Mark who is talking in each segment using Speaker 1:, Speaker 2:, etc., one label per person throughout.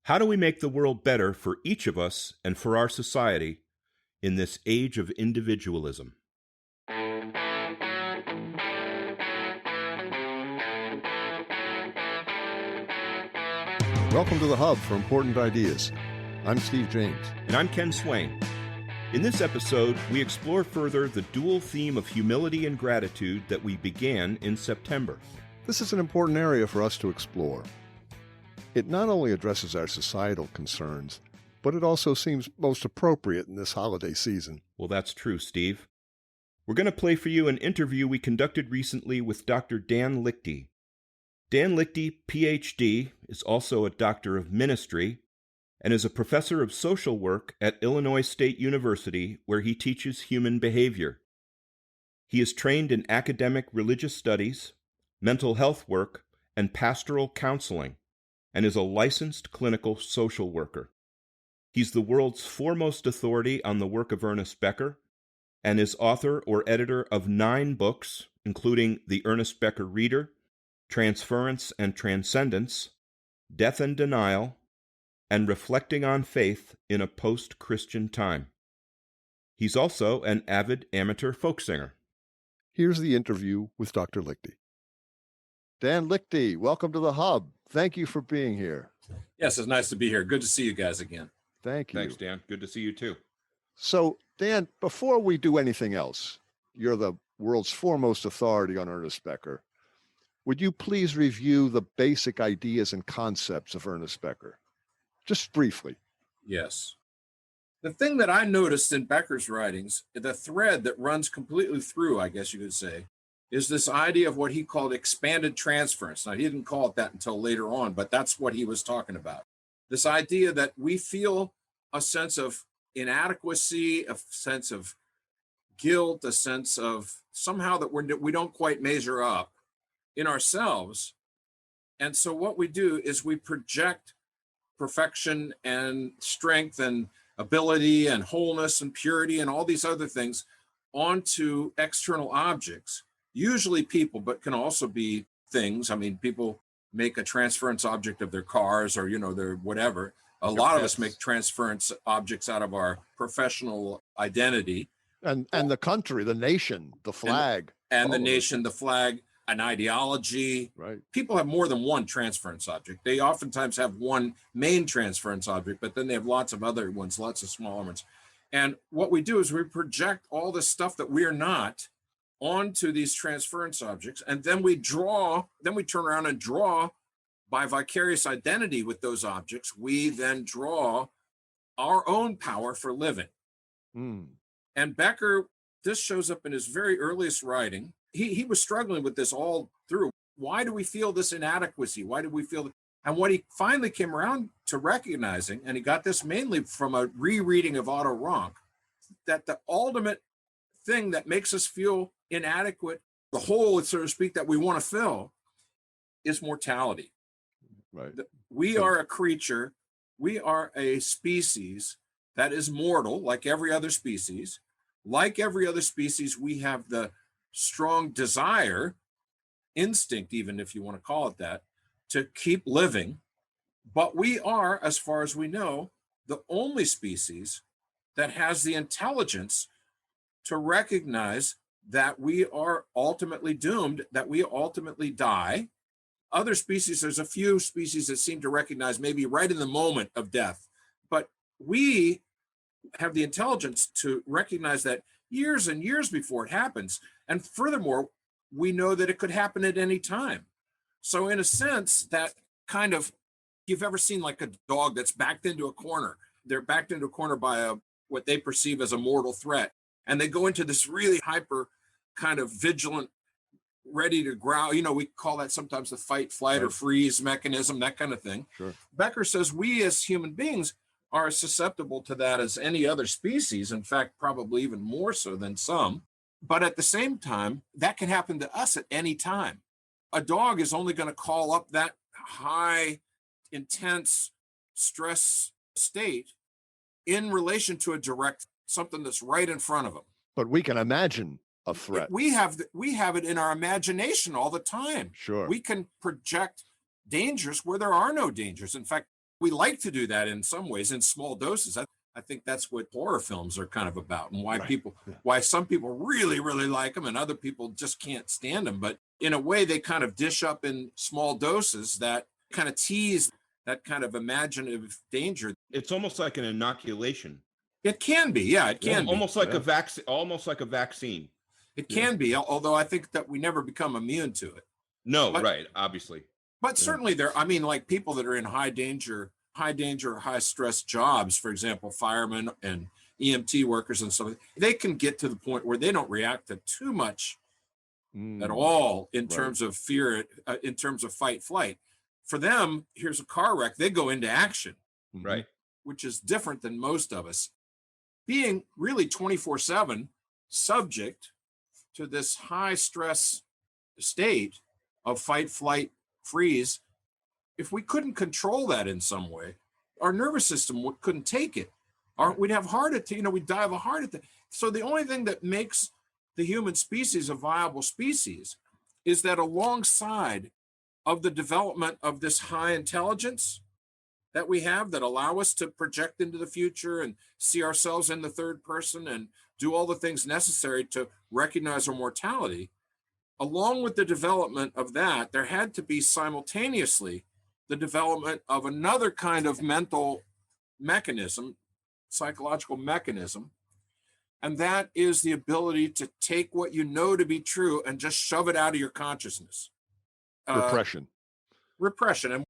Speaker 1: How do we make the world better for each of us and for our society in this age of individualism?
Speaker 2: Welcome to the Hub for Important Ideas. I'm Steve James.
Speaker 1: And I'm Ken Swain. In this episode, we explore further the dual theme of humility and gratitude that we began in September.
Speaker 2: This is an important area for us to explore. It not only addresses our societal concerns, but it also seems most appropriate in this holiday season.
Speaker 1: Well, that's true, Steve. We're going to play for you an interview we conducted recently with Dr. Dan Liechty. Dan Liechty, Ph.D., is also a doctor of ministry and is a professor of social work at Illinois State University, where he teaches human behavior. He is trained in academic religious studies, mental health work, and pastoral counseling, and is a licensed clinical social worker. He's the world's foremost authority on the work of Ernest Becker and is author or editor of 9 books, including The Ernest Becker Reader, Transference and Transcendence, Death and Denial, and Reflecting on Faith in a Post-Christian Time. He's also an avid amateur folk singer.
Speaker 2: Here's the interview with Dr. Liechty. Dan Liechty, welcome to the Hub. Thank you for being here.
Speaker 3: Yes, it's nice to be here. Good to see you guys again.
Speaker 2: Thank you.
Speaker 1: Thanks, Dan. Good to see you too.
Speaker 2: So, Dan, before we do anything else, you're the world's foremost authority on Ernest Becker. Would you please review the basic ideas and concepts of Ernest Becker? Just briefly.
Speaker 3: Yes. The thing that I noticed in Becker's writings, the thread that runs completely through, I guess you could say, is this idea of what he called expanded transference. Now, he didn't call it that until later on, but that's what he was talking about. This idea that we feel a sense of inadequacy, a sense of guilt, a sense of somehow that we don't quite measure up in ourselves. And so what we do is we project perfection and strength and ability and wholeness and purity and all these other things onto external objects, usually people, but can also be things. I mean, people make a transference object of their cars or, their whatever. A lot of us make transference objects out of our professional identity.
Speaker 2: And the country, the nation, the flag.
Speaker 3: And the nation, the flag, an ideology.
Speaker 2: Right.
Speaker 3: People have more than one transference object. They oftentimes have one main transference object, but then they have lots of other ones, lots of smaller ones. And what we do is we project all this stuff that we're not onto these transference objects. And then we turn around and draw by vicarious identity with those objects. We then draw our own power for living. And Becker, this shows up in his very earliest writing. He was struggling with this all through. Why do we feel this inadequacy? Why do we feel? And what he finally came around to recognizing, and he got this mainly from a rereading of Otto Rank, that the ultimate thing that makes us feel inadequate, the hole, so to speak, that we want to fill, is mortality.
Speaker 2: Right.
Speaker 3: We are a creature, we are a species that is mortal, like every other species. Like every other species, we have the strong desire, instinct, even if you want to call it that, to keep living. But we are, as far as we know, the only species that has the intelligence to recognize that we are ultimately doomed, that we ultimately die. Other species, there's a few species that seem to recognize maybe right in the moment of death, but we have the intelligence to recognize that years and years before it happens. And furthermore, we know that it could happen at any time. So in a sense, that kind of, you've ever seen like a dog that's backed into a corner. They're backed into a corner by what they perceive as a mortal threat. And they go into this really hyper kind of vigilant, ready to growl. We call that sometimes the fight, flight, or freeze mechanism, that kind of thing.
Speaker 2: Sure.
Speaker 3: Becker says we as human beings are as susceptible to that as any other species. In fact, probably even more so than some. But at the same time, that can happen to us at any time. A dog is only going to call up that high, intense stress state in relation to a direct something that's right in front of them.
Speaker 2: But we can imagine a threat.
Speaker 3: We have it in our imagination all the time.
Speaker 2: Sure.
Speaker 3: We can project dangers where there are no dangers. In fact, We like to do that in some ways in small doses. I think that's what horror films are kind of about, and why
Speaker 2: Right.
Speaker 3: why some people really, really like them and other people just can't stand them. But in a way, they kind of dish up in small doses that kind of tease that kind of imaginative danger.
Speaker 1: It's almost like an inoculation.
Speaker 3: It can be, yeah, it can be.
Speaker 1: Almost like
Speaker 2: Yeah.
Speaker 1: a vaccine, almost like a vaccine.
Speaker 3: It can be, although I think that we never become immune to it.
Speaker 1: No,
Speaker 3: But-
Speaker 1: right, obviously.
Speaker 3: But certainly I mean, like people that are in high danger, or high stress jobs, for example, firemen and EMT workers and stuff, they can get to the point where they don't react to too much at all in terms of fear, in terms of fight, flight. For them, here's a car wreck, they go into action,
Speaker 1: Right.
Speaker 3: which is different than most of us. Being really 24/7 subject to this high stress state of fight, flight, freeze, if we couldn't control that in some way, our nervous system couldn't take it. We'd have heart attack, we'd die of a heart attack. So the only thing that makes the human species a viable species is that alongside of the development of this high intelligence that we have that allow us to project into the future and see ourselves in the third person and do all the things necessary to recognize our mortality, along with the development of that, there had to be simultaneously the development of another kind of mental mechanism, psychological mechanism, and that is the ability to take what you know to be true and just shove it out of your consciousness.
Speaker 2: Repression.
Speaker 3: Repression. And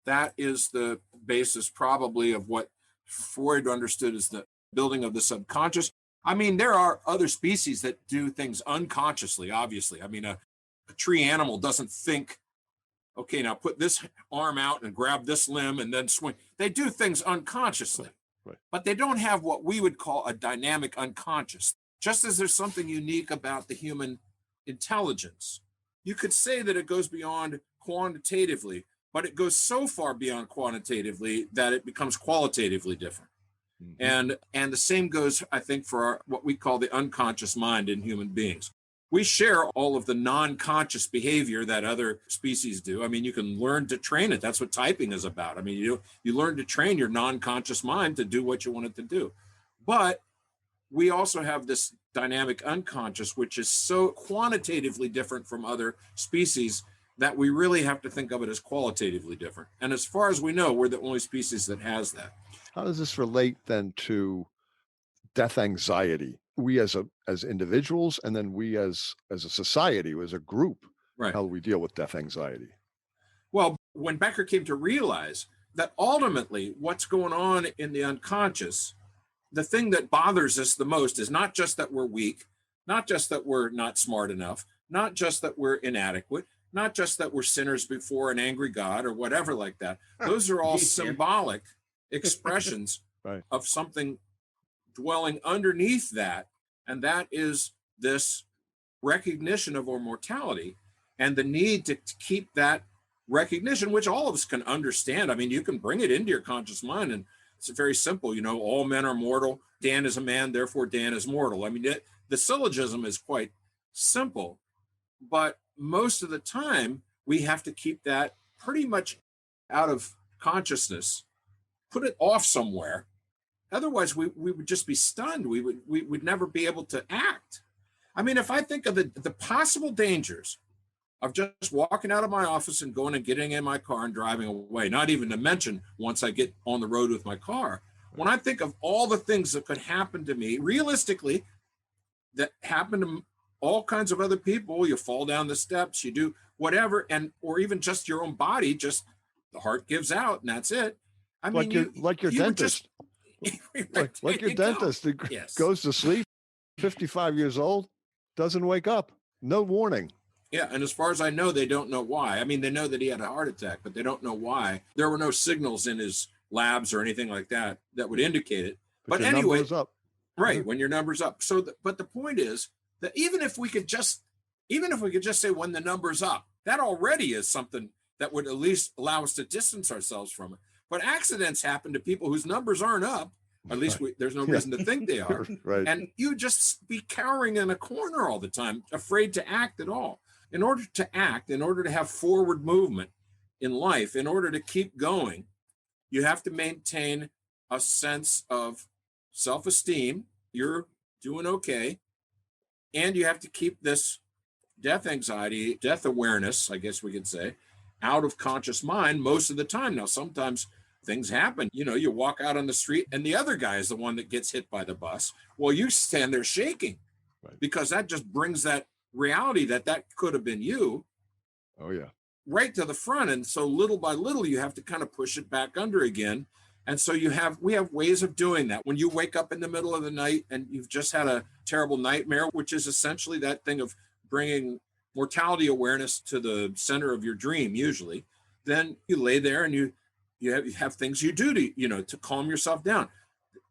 Speaker 3: that is the basis probably of what Freud understood as the building of the subconscious. I mean, there are other species that do things unconsciously, obviously. I mean, a tree animal doesn't think, okay, now put this arm out and grab this limb and then swing. They do things unconsciously,
Speaker 2: Right.
Speaker 3: but they don't have what we would call a dynamic unconscious. Just as there's something unique about the human intelligence, you could say that it goes beyond quantitatively, but it goes so far beyond quantitatively that it becomes qualitatively different. And the same goes, I think, for what we call the unconscious mind in human beings. We share all of the non-conscious behavior that other species do. I mean, you can learn to train it. That's what typing is about. I mean, you learn to train your non-conscious mind to do what you want it to do. But we also have this dynamic unconscious, which is so quantitatively different from other species that we really have to think of it as qualitatively different. And as far as we know, we're the only species that has that.
Speaker 2: How does this relate then to death anxiety? We as individuals, and then we as a society, as a group,
Speaker 3: Right.
Speaker 2: how do we deal with death anxiety?
Speaker 3: Well, when Becker came to realize that ultimately what's going on in the unconscious, the thing that bothers us the most is not just that we're weak, not just that we're not smart enough, not just that we're inadequate, not just that we're sinners before an angry God or whatever like that. Those are all symbolic expressions
Speaker 2: Right.
Speaker 3: of something dwelling underneath that. And that is this recognition of our mortality and the need to keep that recognition, which all of us can understand. I mean, you can bring it into your conscious mind, and it's very simple. All men are mortal. Dan is a man, therefore Dan is mortal. I mean, the syllogism is quite simple, but most of the time we have to keep that pretty much out of consciousness, put it off somewhere. Otherwise, we would just be stunned. We would never be able to act. I mean, if I think of the possible dangers of just walking out of my office and going and getting in my car and driving away, not even to mention once I get on the road with my car, when I think of all the things that could happen to me, realistically, that happen to all kinds of other people, you fall down the steps, you do whatever, or even just your own body, just the heart gives out and that's it. I mean,
Speaker 2: like your dentist. Like your dentist who
Speaker 3: Yes.
Speaker 2: goes to sleep, 55 years old, doesn't wake up, no warning.
Speaker 3: Yeah, and as far as I know, they don't know why. I mean, they know that he had a heart attack, but they don't know why. There were no signals in his labs or anything like that that would indicate it. But
Speaker 2: your
Speaker 3: anyway,
Speaker 2: number is up.
Speaker 3: right, when your number's up. So, but the point is that even if we could just say when the number's up, that already is something that would at least allow us to distance ourselves from it. But accidents happen to people whose numbers aren't up. At least there's no reason to think they are.
Speaker 2: Right.
Speaker 3: And you just be cowering in a corner all the time, afraid to act at all. In order to act, in order to have forward movement in life, in order to keep going, You have to maintain a sense of self-esteem. You're doing okay. And you have to keep this death anxiety, death awareness, I guess we could say, out of conscious mind most of the time. Now, sometimes things happen. You know, you walk out on the street and the other guy is the one that gets hit by the bus. Well, you stand there shaking,
Speaker 2: Right.
Speaker 3: because that just brings that reality that could have been you.
Speaker 2: Oh, yeah.
Speaker 3: Right to the front. And so little by little, you have to kind of push it back under again. And so we have ways of doing that. When you wake up in the middle of the night and you've just had a terrible nightmare, which is essentially that thing of bringing mortality awareness to the center of your dream, usually, then you lay there and you have things you do to calm yourself down.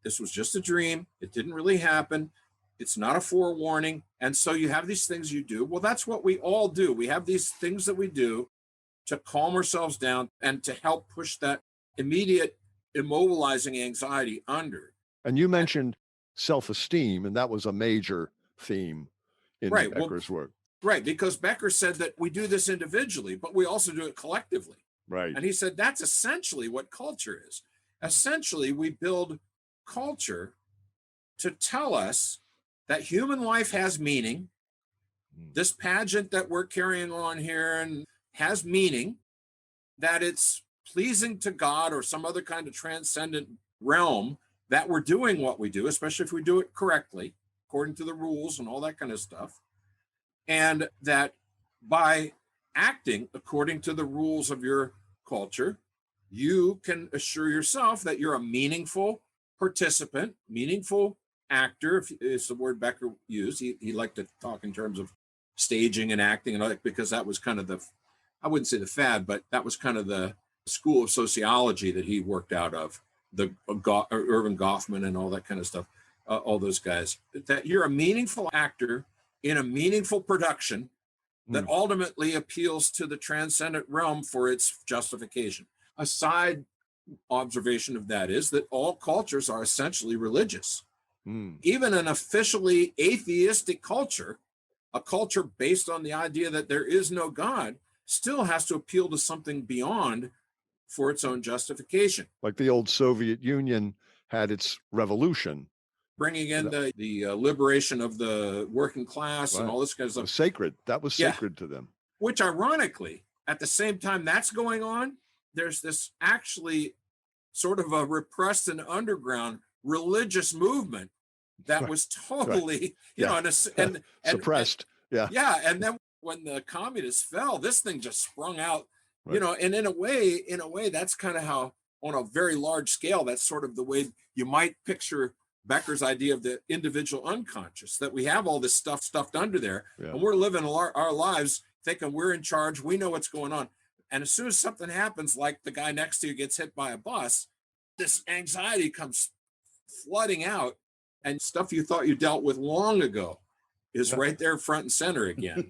Speaker 3: This was just a dream. It didn't really happen. It's not a forewarning. And so you have these things you do. Well, that's what we all do. We have these things that we do to calm ourselves down and to help push that immediate immobilizing anxiety under.
Speaker 2: And you mentioned self-esteem, and that was a major theme in
Speaker 3: Right.
Speaker 2: Becker's work.
Speaker 3: Right, because Becker said that we do this individually, but we also do it collectively.
Speaker 2: Right.
Speaker 3: And he said that's essentially what culture is. Essentially, we build culture to tell us that human life has meaning. This pageant that we're carrying on here and has meaning, that it's pleasing to God or some other kind of transcendent realm, that we're doing what we do, especially if we do it correctly, according to the rules and all that kind of stuff. And that by acting according to the rules of your culture, you can assure yourself that you're a meaningful participant, meaningful actor, if it's the word Becker used. He liked to talk in terms of staging and acting and all that, because that was kind of I wouldn't say the fad, but that was kind of the school of sociology that he worked out of, the Irving Goffman and all that kind of stuff, all those guys, that you're a meaningful actor in a meaningful production that ultimately appeals to the transcendent realm for its justification. A side observation of that is that all cultures are essentially religious. Even an officially atheistic culture, a culture based on the idea that there is no God, still has to appeal to something beyond for its own justification.
Speaker 2: Like the old Soviet Union had its revolution.
Speaker 3: Bringing in the liberation of the working class, right, and all this kind of stuff.
Speaker 2: Sacred. That was sacred to them.
Speaker 3: Which ironically, at the same time that's going on, there's this actually sort of a repressed and underground religious movement that was totally, and
Speaker 2: suppressed.
Speaker 3: And then when the communists fell, this thing just sprung out, and in a way, that's kind of how, on a very large scale, that's sort of the way you might picture Becker's idea of the individual unconscious, that we have all this stuff stuffed under there, and we're living our lives thinking we're in charge, we know what's going on. And as soon as something happens, like the guy next to you gets hit by a bus, this anxiety comes flooding out, and stuff you thought you dealt with long ago is right there front and center again.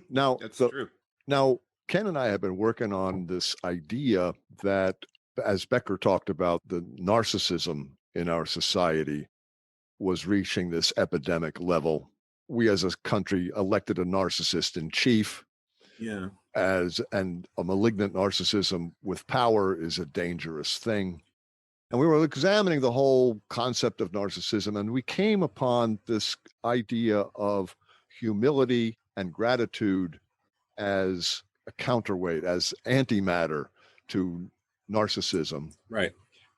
Speaker 2: Now,
Speaker 1: that's true.
Speaker 2: Now, Ken and I have been working on this idea that, as Becker talked about, the narcissism in our society was reaching this epidemic level. We as a country elected a narcissist in chief.
Speaker 3: Yeah.
Speaker 2: And a malignant narcissism with power is a dangerous thing. And we were examining the whole concept of narcissism, and we came upon this idea of humility and gratitude as a counterweight, as antimatter to narcissism.
Speaker 3: Right.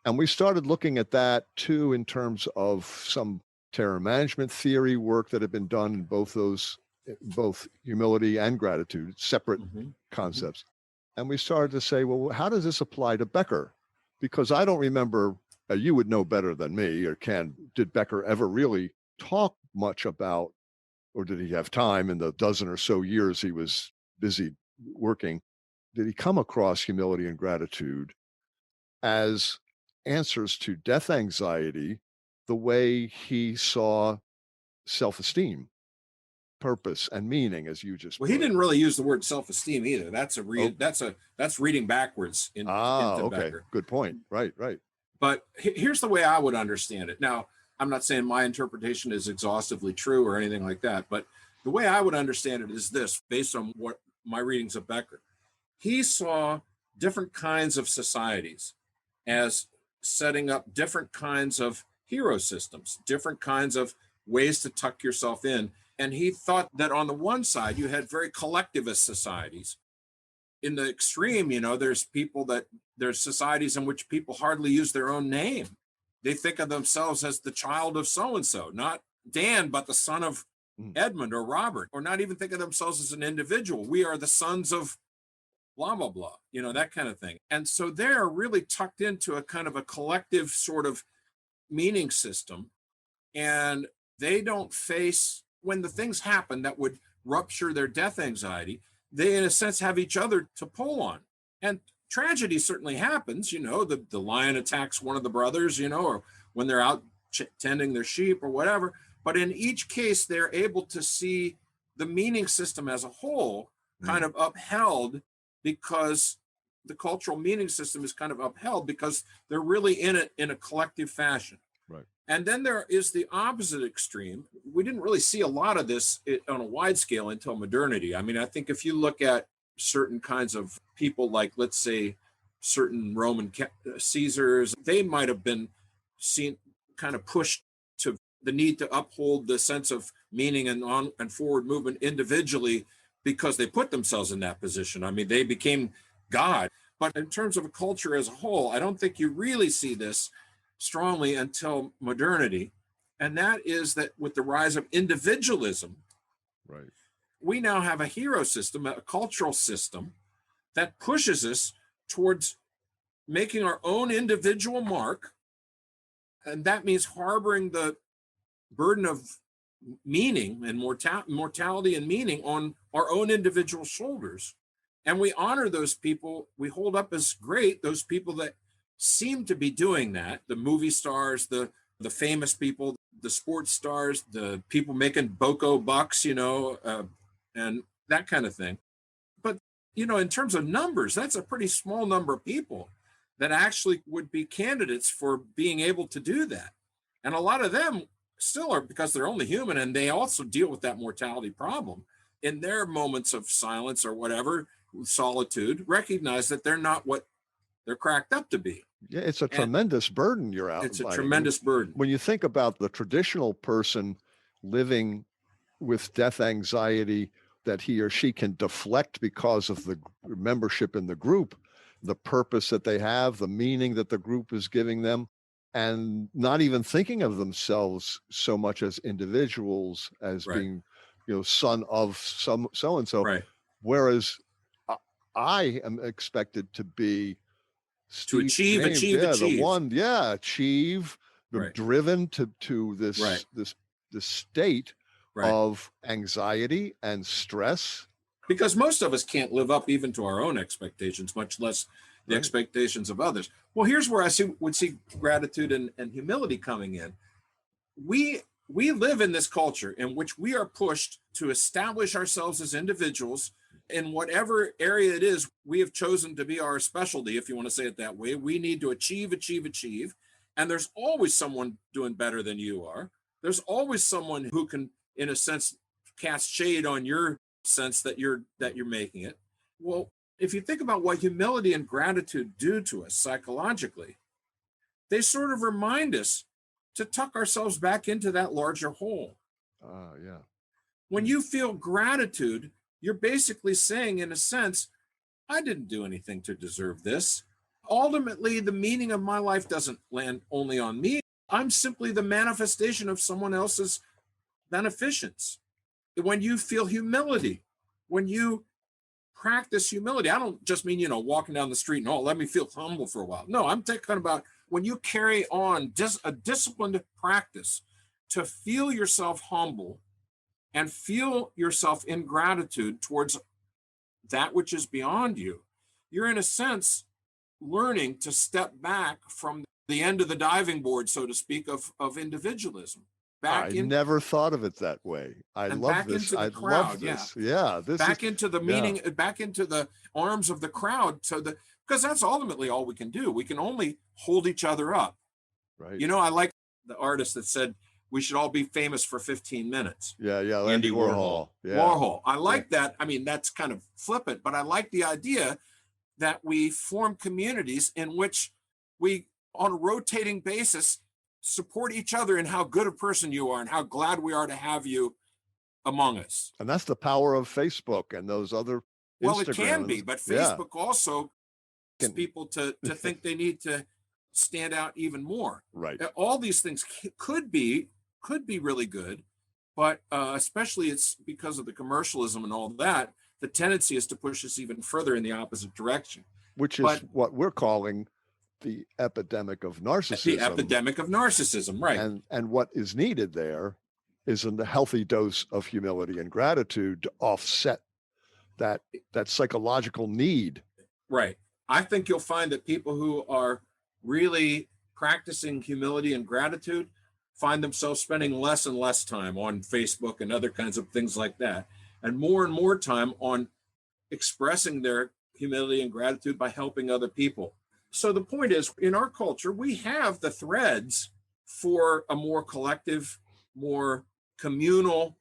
Speaker 2: And we started looking at that too in terms of some terror management theory work that had been done in both humility and gratitude, separate concepts. And we started to say, well, how does this apply to Becker? Because I don't remember, you would know better than me, or Ken, did Becker ever really talk much about, or did he have time in the dozen or so years he was busy working? Did he come across humility and gratitude as answers to death anxiety the way he saw self-esteem, purpose, and meaning, as you just
Speaker 3: he didn't really use the word self-esteem either. That's reading backwards into Becker.
Speaker 2: Good point. Right.
Speaker 3: But here's the way I would understand it. Now, I'm not saying my interpretation is exhaustively true or anything like that, but the way I would understand it is this, based on what my readings of Becker. He saw different kinds of societies, as setting up different kinds of hero systems, different kinds of ways to tuck yourself in. And he thought that on the one side, you had very collectivist societies. In the extreme, there's societies in which people hardly use their own name. They think of themselves as the child of so-and-so, not Dan, but the son of Edmund or Robert, or not even think of themselves as an individual. We are the sons of blah, blah, blah, that kind of thing. And so they're really tucked into a kind of a collective sort of meaning system. And they don't face, when the things happen that would rupture their death anxiety, they, in a sense, have each other to pull on. And tragedy certainly happens, the lion attacks one of the brothers, or when they're out tending their sheep or whatever. But in each case, they're able to see the meaning system as a whole kind of upheld, because the cultural meaning system is kind of upheld because they're really in it in a collective fashion.
Speaker 2: Right.
Speaker 3: And then there is the opposite extreme. We didn't really see a lot of this on a wide scale until modernity. I mean, I think if you look at certain kinds of people, like, let's say, certain Roman Caesars, they might have been seen kind of pushed to the need to uphold the sense of meaning and forward movement individually because they put themselves in that position. I mean, they became God. But in terms of a culture as a whole, I don't think you really see this strongly until modernity. And that is that with the rise of individualism,
Speaker 2: right,
Speaker 3: we now have a hero system, a cultural system that pushes us towards making our own individual mark. And that means harboring the burden of meaning and mortality and meaning on our own individual shoulders. And we honor those people, we hold up as great those people that seem to be doing that, the movie stars, the famous people, the sports stars, the people making boko bucks, and that kind of thing. But, in terms of numbers, that's a pretty small number of people that actually would be candidates for being able to do that. And a lot of them still are, because they're only human, and they also deal with that mortality problem in their moments of silence or whatever, solitude, recognize that they're not what they're cracked up to be.
Speaker 2: Yeah, it's a tremendous burden you're out.
Speaker 3: It's a tremendous burden.
Speaker 2: When you think about the traditional person living with death anxiety that he or she can deflect because of the membership in the group, the purpose that they have, the meaning that the group is giving them, and not even thinking of themselves so much as individuals, as being, son of some so-and-so.
Speaker 3: Right.
Speaker 2: Whereas I am expected to be
Speaker 3: achieve.
Speaker 2: The one, achieve,
Speaker 3: right.
Speaker 2: Driven to this
Speaker 3: right.
Speaker 2: this state
Speaker 3: right.
Speaker 2: of anxiety and stress.
Speaker 3: Because most of us can't live up even to our own expectations, much less the expectations of others. Well, here's where I would see gratitude and humility coming in. We live in this culture in which we are pushed to establish ourselves as individuals in whatever area it is we have chosen to be our specialty, if you want to say it that way. We need to achieve. And there's always someone doing better than you are. There's always someone who can, in a sense, cast shade on your sense that you're making it. Well, if you think about what humility and gratitude do to us psychologically, they sort of remind us to tuck ourselves back into that larger whole.
Speaker 2: Yeah.
Speaker 3: When you feel gratitude, you're basically saying, in a sense, I didn't do anything to deserve this. Ultimately, the meaning of my life doesn't land only on me. I'm simply the manifestation of someone else's beneficence. When you feel humility, when you practice humility, I don't just mean, walking down the street and, let me feel humble for a while. No, I'm talking about when you carry on a disciplined practice to feel yourself humble and feel yourself in gratitude towards that which is beyond you, you're in a sense learning to step back from the end of the diving board, so to speak, of individualism.
Speaker 2: Never thought of it that way. I love this. I love this. Yeah.
Speaker 3: Back into the meaning, back into the arms of the crowd. Because that's ultimately all we can do. We can only hold each other up.
Speaker 2: Right.
Speaker 3: I like the artist that said we should all be famous for 15 minutes.
Speaker 2: Yeah.
Speaker 1: Andy Warhol.
Speaker 2: Yeah.
Speaker 3: Warhol. I like that. I mean, that's kind of flippant, but I like the idea that we form communities in which we, on a rotating basis, support each other in how good a person you are and how glad we are to have you among us.
Speaker 2: And that's the power of Facebook and those other
Speaker 3: Well, it
Speaker 2: Instagram.
Speaker 3: can be, but
Speaker 2: Yeah.
Speaker 3: Facebook also gets people to think they need to stand out even more.
Speaker 2: Right.
Speaker 3: All these things could be really good, but especially it's because of the commercialism and all that, the tendency is to push us even further in the opposite direction.
Speaker 2: Which is what we're calling the epidemic of narcissism.
Speaker 3: The epidemic of narcissism, right.
Speaker 2: And what is needed there is a healthy dose of humility and gratitude to offset that psychological need.
Speaker 3: Right. I think you'll find that people who are really practicing humility and gratitude find themselves spending less and less time on Facebook and other kinds of things like that, and more time on expressing their humility and gratitude by helping other people. So the point is, in our culture, we have the threads for a more collective, more communal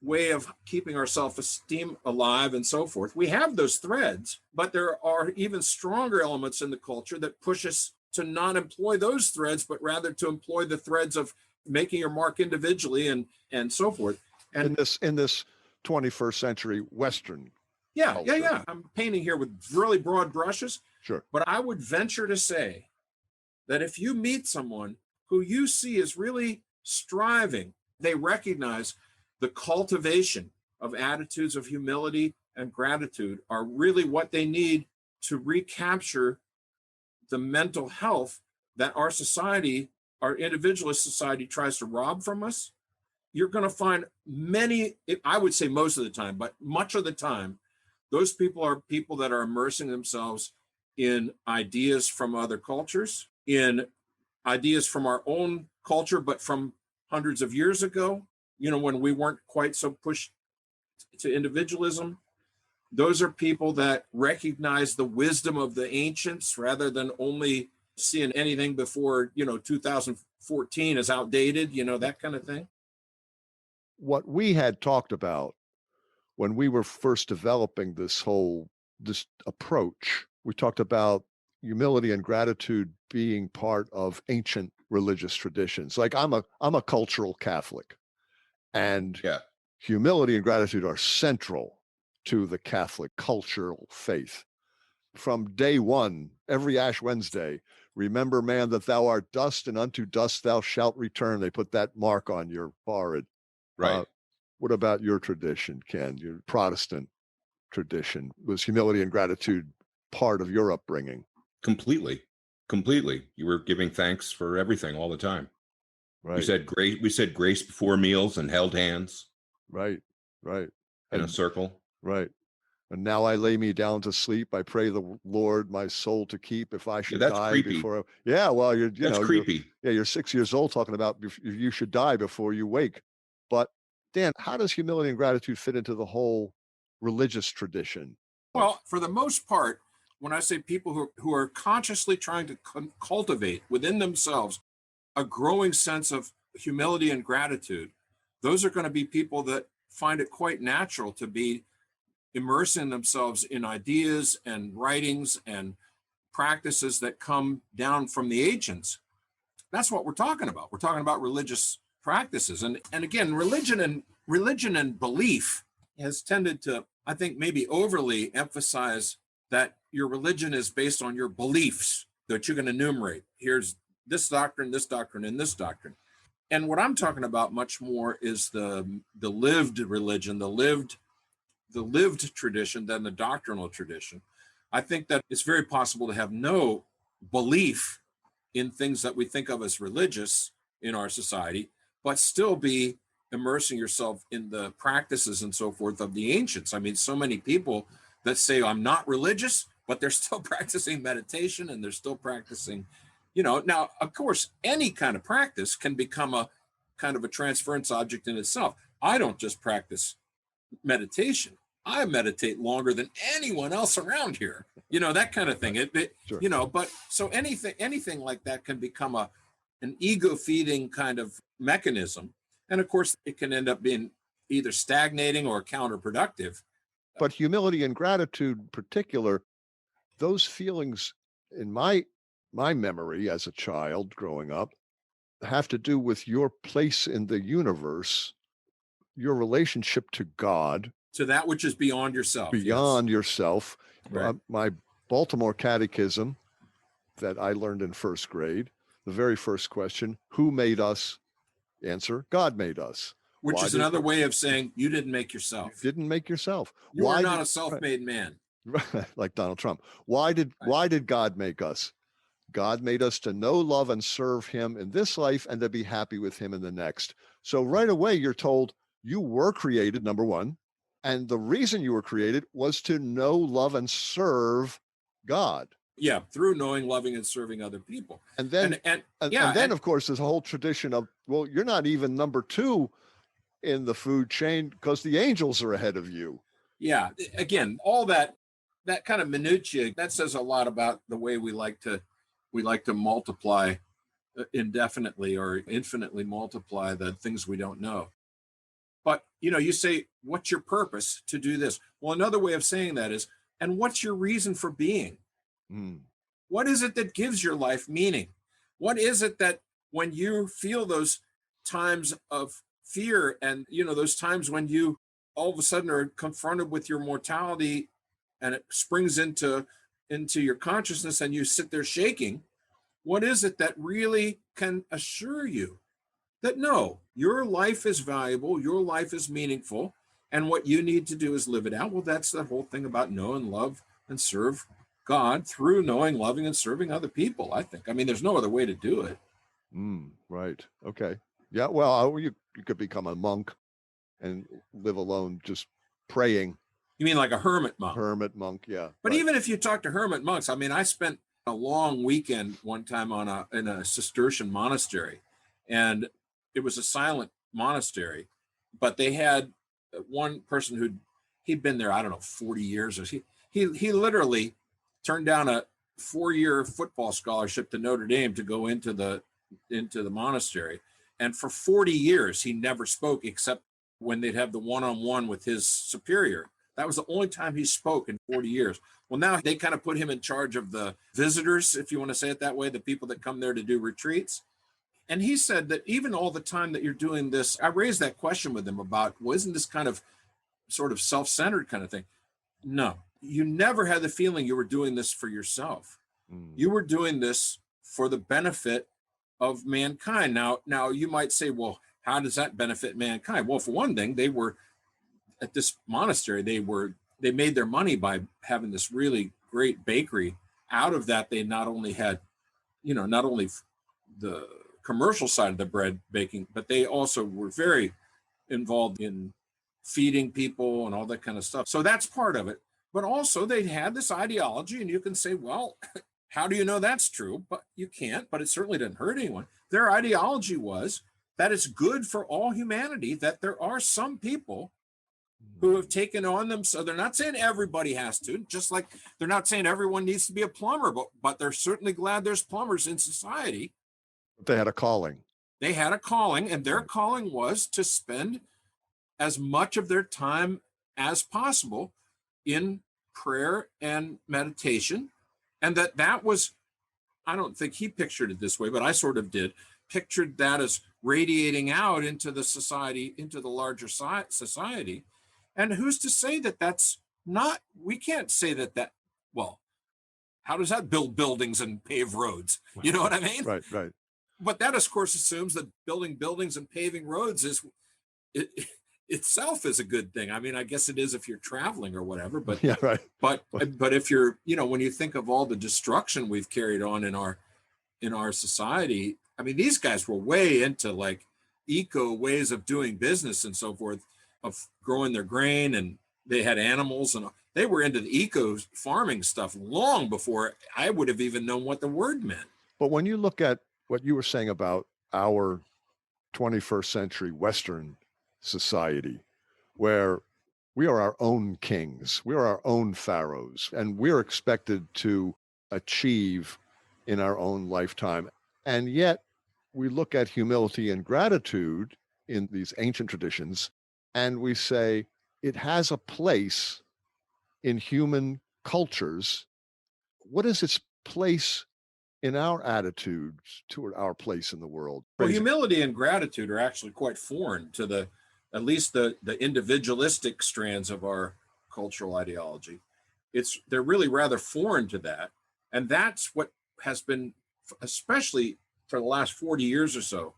Speaker 3: way of keeping our self-esteem alive and so forth. We have those threads, but there are even stronger elements in the culture that push us to not employ those threads, but rather to employ the threads of making your mark individually and so forth. And
Speaker 2: in this 21st century Western culture.
Speaker 3: Yeah. I'm painting here with really broad brushes.
Speaker 2: Sure.
Speaker 3: But I would venture to say that if you meet someone who you see is really striving, they recognize the cultivation of attitudes of humility and gratitude are really what they need to recapture the mental health that our society, our individualist society, tries to rob from us. You're going to find many, I would say most of the time, but much of the time, those people are people that are immersing themselves in ideas from other cultures, in ideas from our own culture, but from hundreds of years ago, when we weren't quite so pushed to individualism. Those are people that recognize the wisdom of the ancients rather than only seeing anything before, 2014 as outdated, that kind of thing.
Speaker 2: What we had talked about when we were first developing this approach, we talked about humility and gratitude being part of ancient religious traditions. Like I'm a cultural Catholic, and humility and gratitude are central to the Catholic cultural faith. From day one, every Ash Wednesday, remember, man, that thou art dust, and unto dust thou shalt return. They put that mark on your forehead.
Speaker 1: Right.
Speaker 2: What about your tradition, Ken? Your Protestant tradition? Was humility and gratitude part of your upbringing?
Speaker 1: Completely. You were giving thanks for everything all the time.
Speaker 2: Right.
Speaker 1: We said grace before meals and held hands.
Speaker 2: Right.
Speaker 1: In a circle.
Speaker 2: Right. And now I lay me down to sleep. I pray the Lord my soul to keep if I should die
Speaker 1: creepy.
Speaker 2: before. Yeah, well, that's
Speaker 1: creepy.
Speaker 2: You're 6 years old talking about you should die before you wake. But Dan, how does humility and gratitude fit into the whole religious tradition?
Speaker 3: Well, for the most part, when I say people who are consciously trying to cultivate within themselves a growing sense of humility and gratitude, those are going to be people that find it quite natural to be immersing themselves in ideas and writings and practices that come down from the ancients. That's what we're talking about. We're talking about religious practices. And again, religion and belief has tended to, I think, maybe overly emphasize that your religion is based on your beliefs that you can enumerate. Here's this doctrine, and this doctrine. And what I'm talking about much more is the lived religion, the lived tradition than the doctrinal tradition. I think that it's very possible to have no belief in things that we think of as religious in our society, but still be immersing yourself in the practices and so forth of the ancients. I mean, so many people that say, I'm not religious, but they're still practicing meditation and they're still practicing, now, of course, any kind of practice can become a kind of a transference object in itself. I don't just practice meditation. I meditate longer than anyone else around here, that kind of thing.
Speaker 2: Sure.
Speaker 3: But so anything like that can become an ego feeding kind of mechanism. And of course, it can end up being either stagnating or counterproductive.
Speaker 2: But humility and gratitude in particular, those feelings, in my my memory as a child growing up have to do with your place in the universe, your relationship to God,
Speaker 3: To that which is beyond yourself. Yes.
Speaker 2: beyond yourself.
Speaker 3: Right.
Speaker 2: My Baltimore Catechism that I learned in first grade, the very first question, who made us? Answer, God made us.
Speaker 3: Which
Speaker 2: Why
Speaker 3: is
Speaker 2: did-
Speaker 3: another way of saying you didn't make yourself.
Speaker 2: You didn't make yourself.
Speaker 3: You are not
Speaker 2: did-
Speaker 3: a self-made man.
Speaker 2: like Donald Trump. Why did God make us? God made us to know, love, and serve him in this life and to be happy with him in the next. So right away, you're told you were created, number one, and the reason you were created was to know, love, and serve God.
Speaker 3: Yeah, through knowing, loving, and serving other people.
Speaker 2: And then, of course, there's a whole tradition of, well, you're not even number two in the food chain because the angels are ahead of you.
Speaker 3: Yeah, again, all that kind of minutiae, that says a lot about the way we like to multiply indefinitely or infinitely multiply the things we don't know. But, you say, what's your purpose to do this? Well, another way of saying that is, and what's your reason for being? What is it that gives your life meaning? What is it that when you feel those times of fear and, those times when you all of a sudden are confronted with your mortality and it springs into your consciousness and you sit there shaking, what is it that really can assure you that no, your life is valuable, your life is meaningful, and what you need to do is live it out? Well, that's the whole thing about know and love and serve God through knowing, loving, and serving other people, I think. I mean, there's no other way to do it.
Speaker 2: Right. Okay. Yeah. Well, you could become a monk and live alone, just praying.
Speaker 3: You mean like a hermit monk?
Speaker 2: Hermit monk, yeah.
Speaker 3: But even if you talk to hermit monks, I mean, I spent a long weekend one time in a Cistercian monastery, and it was a silent monastery, but they had one person he'd been there, I don't know, 40 years, or he literally turned down a 4-year football scholarship to Notre Dame to go into the monastery. And for 40 years, he never spoke except when they'd have the one-on-one with his superior. That was the only time he spoke in 40 years. Well, now they kind of put him in charge of the visitors, if you want to say it that way, the people that come there to do retreats. And he said that even all the time that you're doing this, I raised that question with him about, well, isn't this kind of sort of self-centered kind of thing? No, you never had the feeling you were doing this for yourself. You were doing this for the benefit of mankind. Now you might say, well, how does that benefit mankind? Well, for one thing, they were at this monastery, they made their money by having this really great bakery. Out of that, they not only had, not only the commercial side of the bread baking, but they also were very involved in feeding people and all that kind of stuff. So that's part of it. But also they had this ideology, and you can say, well, how do you know that's true? But you can't, but it certainly didn't hurt anyone. Their ideology was that it's good for all humanity that there are some people who have taken on them. So they're not saying everybody has to, just like they're not saying everyone needs to be a plumber, but they're certainly glad there's plumbers in society.
Speaker 2: They had a calling.
Speaker 3: They had a calling, and their calling was to spend as much of their time as possible in prayer and meditation. And that was, I don't think he pictured it this way, but I sort of did, pictured that as radiating out into the society, into the larger society. And who's to say that that's not, we can't say that, well, how does that build buildings and pave roads? You know what I mean?
Speaker 2: Right.
Speaker 3: But that, of course, assumes that building buildings and paving roads itself is a good thing. I mean, I guess it is if you're traveling or whatever, but
Speaker 2: yeah, right.
Speaker 3: But if you're, when you think of all the destruction we've carried on in our society, I mean, these guys were way into like eco ways of doing business and so forth, of growing their grain, and they had animals, and they were into the eco farming stuff long before I would have even known what the word meant.
Speaker 2: But when you look at what you were saying about our 21st century Western society, where we are our own kings, we are our own pharaohs, and we're expected to achieve in our own lifetime. And yet we look at humility and gratitude in these ancient traditions, and we say it has a place in human cultures. What is its place in our attitudes toward our place in the world?
Speaker 3: Well,
Speaker 2: Crazy.
Speaker 3: humility and gratitude are actually quite foreign to at least the individualistic strands of our cultural ideology. They're really rather foreign to that. And that's what has been, especially for the last 40 years or so,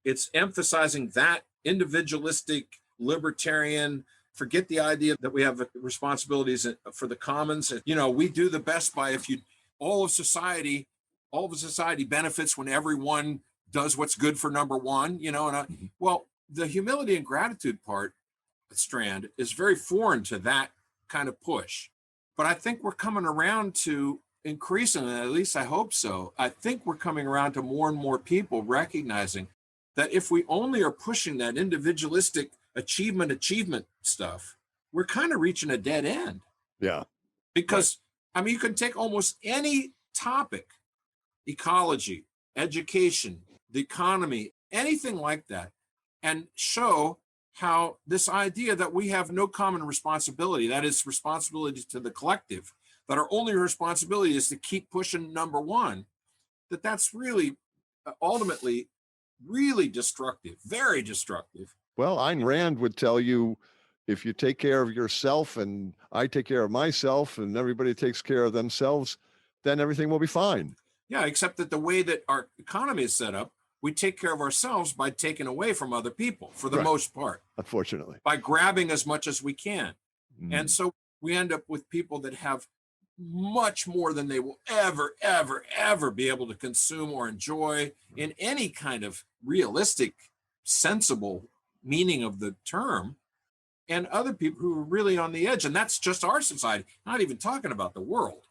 Speaker 3: it's emphasizing that individualistic, libertarian, forget the idea that we have responsibilities for the commons. We do the best by all of society benefits when everyone does what's good for number one, well, the humility and gratitude strand is very foreign to that kind of push. But I think we're coming around to increasingly, at least I hope so. I think we're coming around to more and more people recognizing that if we only are pushing that individualistic achievement stuff, we're kind of reaching a dead end.
Speaker 2: Yeah.
Speaker 3: Because, you can take almost any topic, ecology, education, the economy, anything like that, and show how this idea that we have no common responsibility, that is responsibility to the collective, that our only responsibility is to keep pushing number one, that's really ultimately really destructive, very destructive.
Speaker 2: Well, Ayn Rand would tell you, if you take care of yourself and I take care of myself and everybody takes care of themselves, then everything will be fine.
Speaker 3: Yeah, except that the way that our economy is set up, we take care of ourselves by taking away from other people for the most part.
Speaker 2: Unfortunately.
Speaker 3: By grabbing as much as we can. And so we end up with people that have much more than they will ever, ever, ever be able to consume or enjoy in any kind of realistic, sensible meaning of the term, and other people who are really on the edge. And that's just our society, not even talking about the world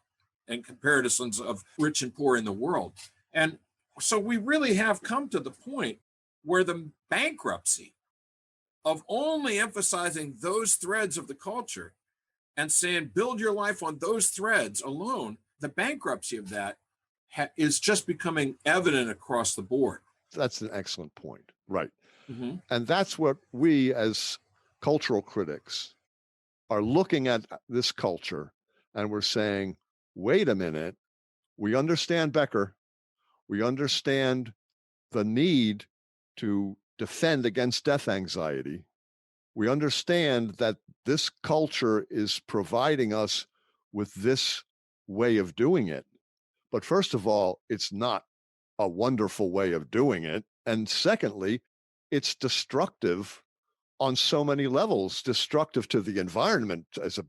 Speaker 3: and comparisons of rich and poor in the world. And so we really have come to the point where the bankruptcy of only emphasizing those threads of the culture and saying, build your life on those threads alone, the bankruptcy of that is just becoming evident across the board.
Speaker 2: That's an excellent point. Right.
Speaker 3: Mm-hmm.
Speaker 2: And that's what we as cultural critics are looking at this culture, and we're saying, wait a minute, we understand Becker. We understand the need to defend against death anxiety. We understand that this culture is providing us with this way of doing it. But first of all, it's not a wonderful way of doing it. And secondly, it's destructive on so many levels, destructive to the environment as a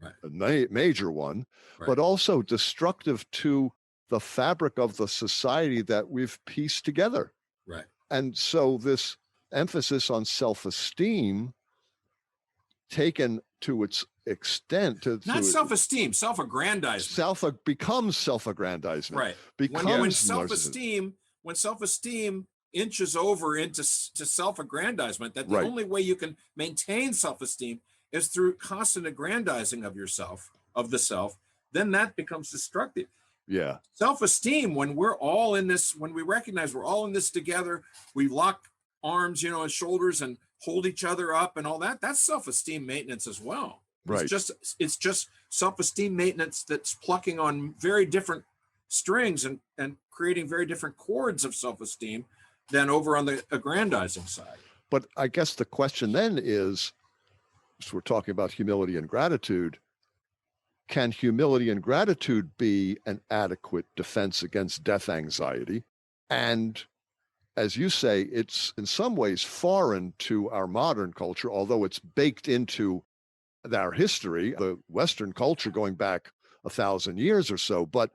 Speaker 2: major one, but also destructive to the fabric of the society that we've pieced together.
Speaker 3: Right.
Speaker 2: And so this emphasis on self-esteem taken to its extent
Speaker 3: not self-esteem, self-aggrandizement.
Speaker 2: Becomes self-aggrandizement.
Speaker 3: Right. When self-esteem inches over into self-aggrandizement, that the only way you can maintain self-esteem is through constant aggrandizing of yourself, of the self, then that becomes destructive.
Speaker 2: Yeah.
Speaker 3: Self-esteem, when we're all in this, when we recognize we're all in this together, we lock arms, and shoulders and hold each other up and all that, that's self-esteem maintenance as well.
Speaker 2: Right.
Speaker 3: It's just self-esteem maintenance that's plucking on very different strings and creating very different chords of self-esteem than over on the aggrandizing side.
Speaker 2: But I guess the question then is, so we're talking about humility and gratitude, can humility and gratitude be an adequate defense against death anxiety? And as you say, it's in some ways foreign to our modern culture, although it's baked into our history, the Western culture going back 1,000 years or so. But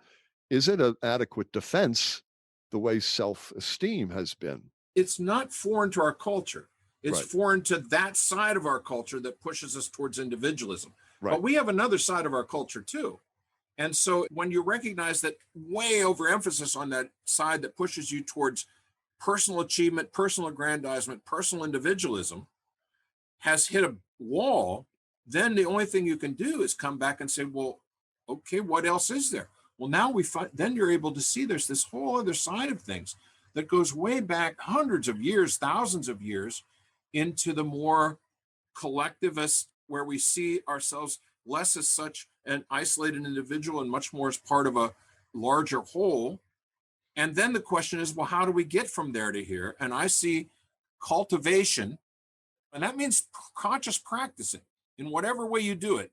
Speaker 2: is it an adequate defense the way self-esteem has been?
Speaker 3: It's not foreign to our culture. It's foreign to that side of our culture that pushes us towards individualism. Right. But we have another side of our culture too. And so when you recognize that way overemphasis on that side that pushes you towards personal achievement, personal aggrandizement, personal individualism has hit a wall, then the only thing you can do is come back and say, well, okay, what else is there? Well, now then you're able to see there's this whole other side of things that goes way back hundreds of years, thousands of years into the more collectivist, where we see ourselves less as such an isolated individual and much more as part of a larger whole. And then the question is, well, how do we get from there to here? And I see cultivation, and that means conscious practicing in whatever way you do it,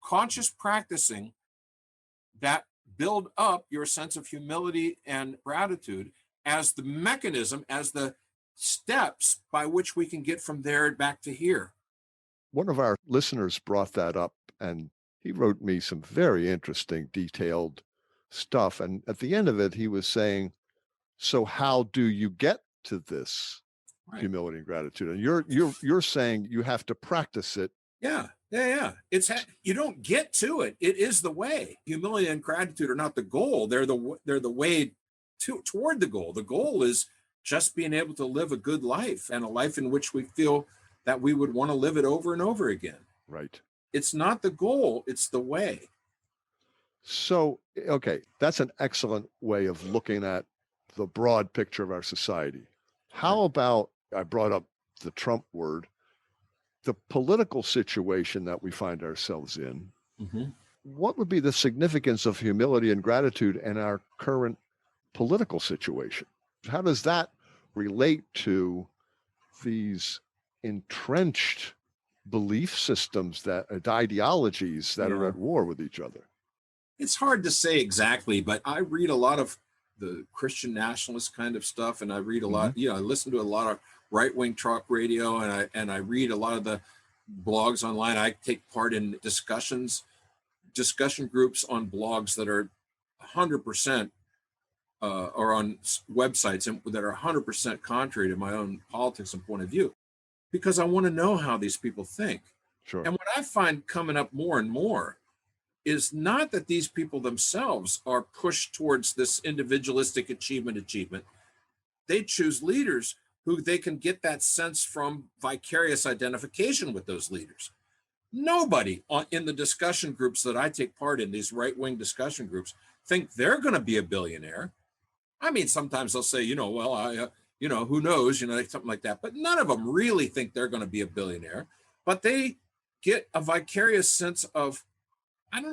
Speaker 3: conscious practicing that build up your sense of humility and gratitude as the mechanism, as the steps by which we can get from there back to here.
Speaker 2: One of our listeners brought that up, and he wrote me some very interesting, detailed stuff. And at the end of it, he was saying, so how do you get to this humility and gratitude? And you're saying you have to practice it.
Speaker 3: Yeah. It's you don't get to it. It is the way. Humility and gratitude are not the goal. They're the way toward the goal. The goal is just being able to live a good life, and a life in which we feel that we would want to live it over and over again.
Speaker 2: Right.
Speaker 3: It's not the goal, it's the way.
Speaker 2: So, okay, that's an excellent way of looking at the broad picture of our society. How about, I brought up the Trump word, the political situation that we find ourselves in.
Speaker 3: Mm-hmm.
Speaker 2: What would be the significance of humility and gratitude in our current political situation? How does that relate to these entrenched belief systems, that ideologies that are at war with each other?
Speaker 3: It's hard to say exactly, but I read a lot of the Christian nationalist kind of stuff, and I read a lot, I listen to a lot of right-wing talk radio, and I read a lot of the blogs online. I take part in discussion groups on blogs that are 100% or on websites that are 100% contrary to my own politics and point of view, because I want to know how these people think.
Speaker 2: Sure.
Speaker 3: And what I find coming up more and more is not that these people themselves are pushed towards this individualistic achievement. They choose leaders who they can get that sense from vicarious identification with those leaders. Nobody in the discussion groups that I take part in, these right-wing discussion groups, think they're going to be a billionaire. I mean, sometimes they'll say, who knows, something like that. But none of them really think they're going to be a billionaire. But they get a vicarious sense of, I don't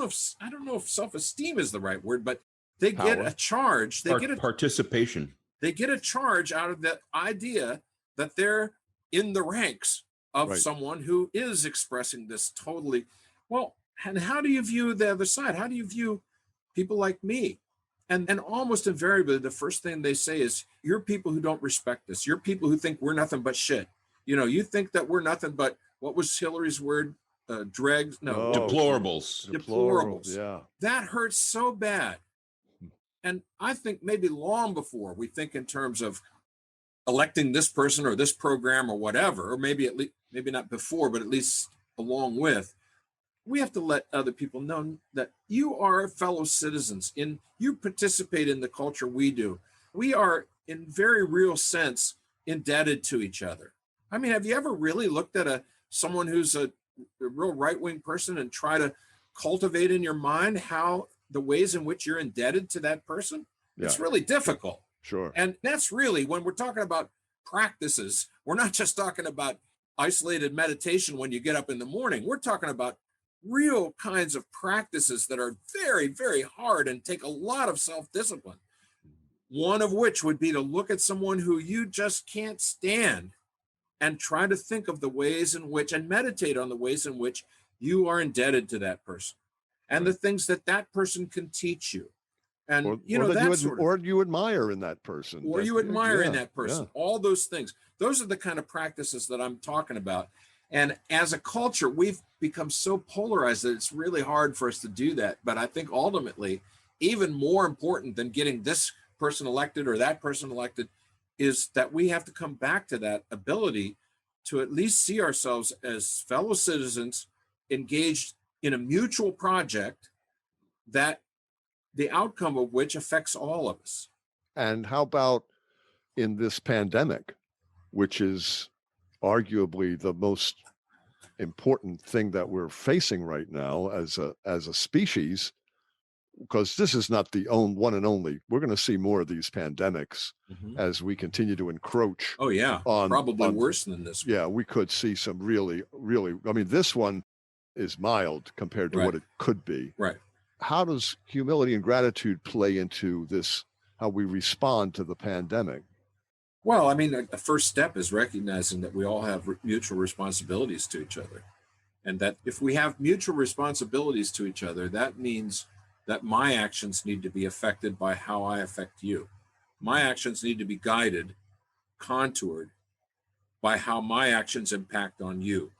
Speaker 3: know if self-esteem is the right word, but they
Speaker 2: Power.
Speaker 3: get a charge. They get a
Speaker 1: participation.
Speaker 3: They get a charge out of the idea that they're in the ranks of someone who is expressing this totally. Well, and how do you view the other side? How do you view people like me? And almost invariably, the first thing they say is, you're people who don't respect us. You're people who think we're nothing but shit. You think that we're nothing but, what was Hillary's word? Dregs? No.
Speaker 1: Deplorables.
Speaker 3: Deplorables.
Speaker 2: Yeah.
Speaker 3: That hurts so bad. And I think maybe long before we think in terms of electing this person or this program or whatever, or maybe not before, but at least along with, we have to let other people know that you are fellow citizens, you participate in the culture we do. We are, in very real sense, indebted to each other. I mean, have you ever really looked at someone who's a real right-wing person and try to cultivate in your mind how the ways in which you're indebted to that person? Yeah. It's really difficult.
Speaker 2: Sure.
Speaker 3: And that's really, when we're talking about practices, we're not just talking about isolated meditation when you get up in the morning. We're talking about real kinds of practices that are very, very hard and take a lot of self-discipline. One of which would be to look at someone who you just can't stand and try to think of the ways in which, and meditate on the ways in which you are indebted to that person and the things that person can teach you. And,
Speaker 2: or you admire in that person.
Speaker 3: Or you admire in that person. Yeah. All those things. Those are the kind of practices that I'm talking about. And as a culture, we've become so polarized that it's really hard for us to do that. But I think ultimately, even more important than getting this person elected or that person elected, is that we have to come back to that ability to at least see ourselves as fellow citizens engaged in a mutual project that the outcome of which affects all of us.
Speaker 2: And how about in this pandemic, which is arguably the most important thing that we're facing right now as a species, because this is not the one and only. We're going to see more of these pandemics as we continue to encroach.
Speaker 3: Oh yeah, probably worse than this one.
Speaker 2: Yeah, we could see some really, really, I mean, this one is mild compared to what it could be.
Speaker 3: Right.
Speaker 2: How does humility and gratitude play into this how we respond to the pandemic?
Speaker 3: Well, I mean, the first step is recognizing that we all have mutual responsibilities to each other. And that if we have mutual responsibilities to each other, that means that my actions need to be affected by how I affect you. My actions need to be guided, contoured by how my actions impact on you.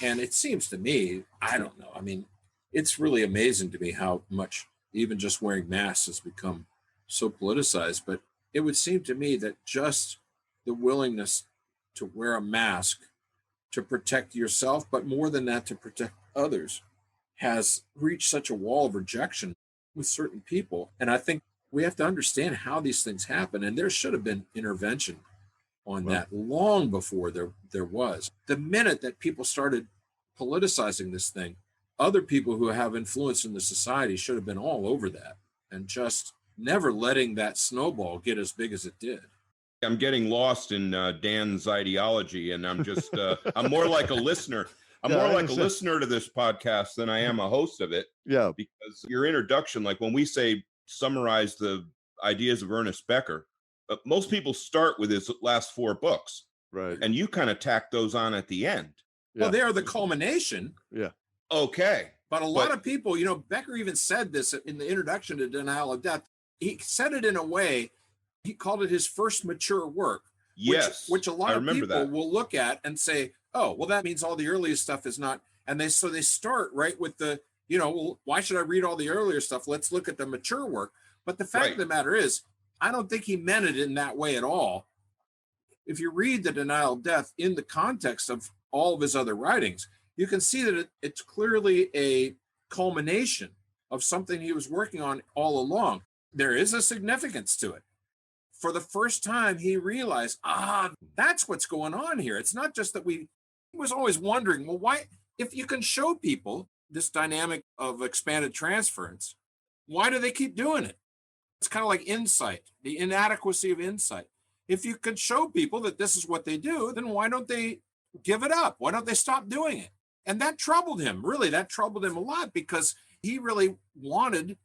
Speaker 3: And it seems to me, I don't know, I mean, it's really amazing to me how much even just wearing masks has become so politicized. But it would seem to me that just the willingness to wear a mask to protect yourself, but more than that, to protect others, has reached such a wall of rejection with certain people. And I think we have to understand how these things happen. And there should have been intervention on that long before there was. The minute that people started politicizing this thing, other people who have influence in the society should have been all over that and just never letting that snowball get as big as it did.
Speaker 1: I'm getting lost in Dan's ideology, and I'm just I'm more like a listener. I'm more like a listener to this podcast than I am a host of it.
Speaker 2: Yeah.
Speaker 1: Because your introduction, like when we say summarize the ideas of Ernest Becker, most people start with his last 4 books.
Speaker 2: Right.
Speaker 1: And you kind of tack those on at the end.
Speaker 3: Well, they are the culmination.
Speaker 2: Yeah.
Speaker 1: Okay.
Speaker 3: But a lot of people, you know, Becker even said this in the introduction to Denial of Death. He said it in a way, he called it his first mature work.
Speaker 1: Yes.
Speaker 3: Which a lot of people will look at and say, oh, well, that means all the earliest stuff is not. And they start right with the, you know, well, why should I read all the earlier stuff? Let's look at the mature work. But the fact of the matter is, I don't think he meant it in that way at all. If you read the Denial of Death in the context of all of his other writings, you can see that it's clearly a culmination of something he was working on all along. There is a significance to it. For the first time, he realized, that's what's going on here. It's not just that he was always wondering, well, why, if you can show people this dynamic of expanded transference, why do they keep doing it? It's kind of like insight, the inadequacy of insight. If you could show people that this is what they do, then why don't they give it up? Why don't they stop doing it? And that troubled him. Really, that troubled him a lot because he really wanted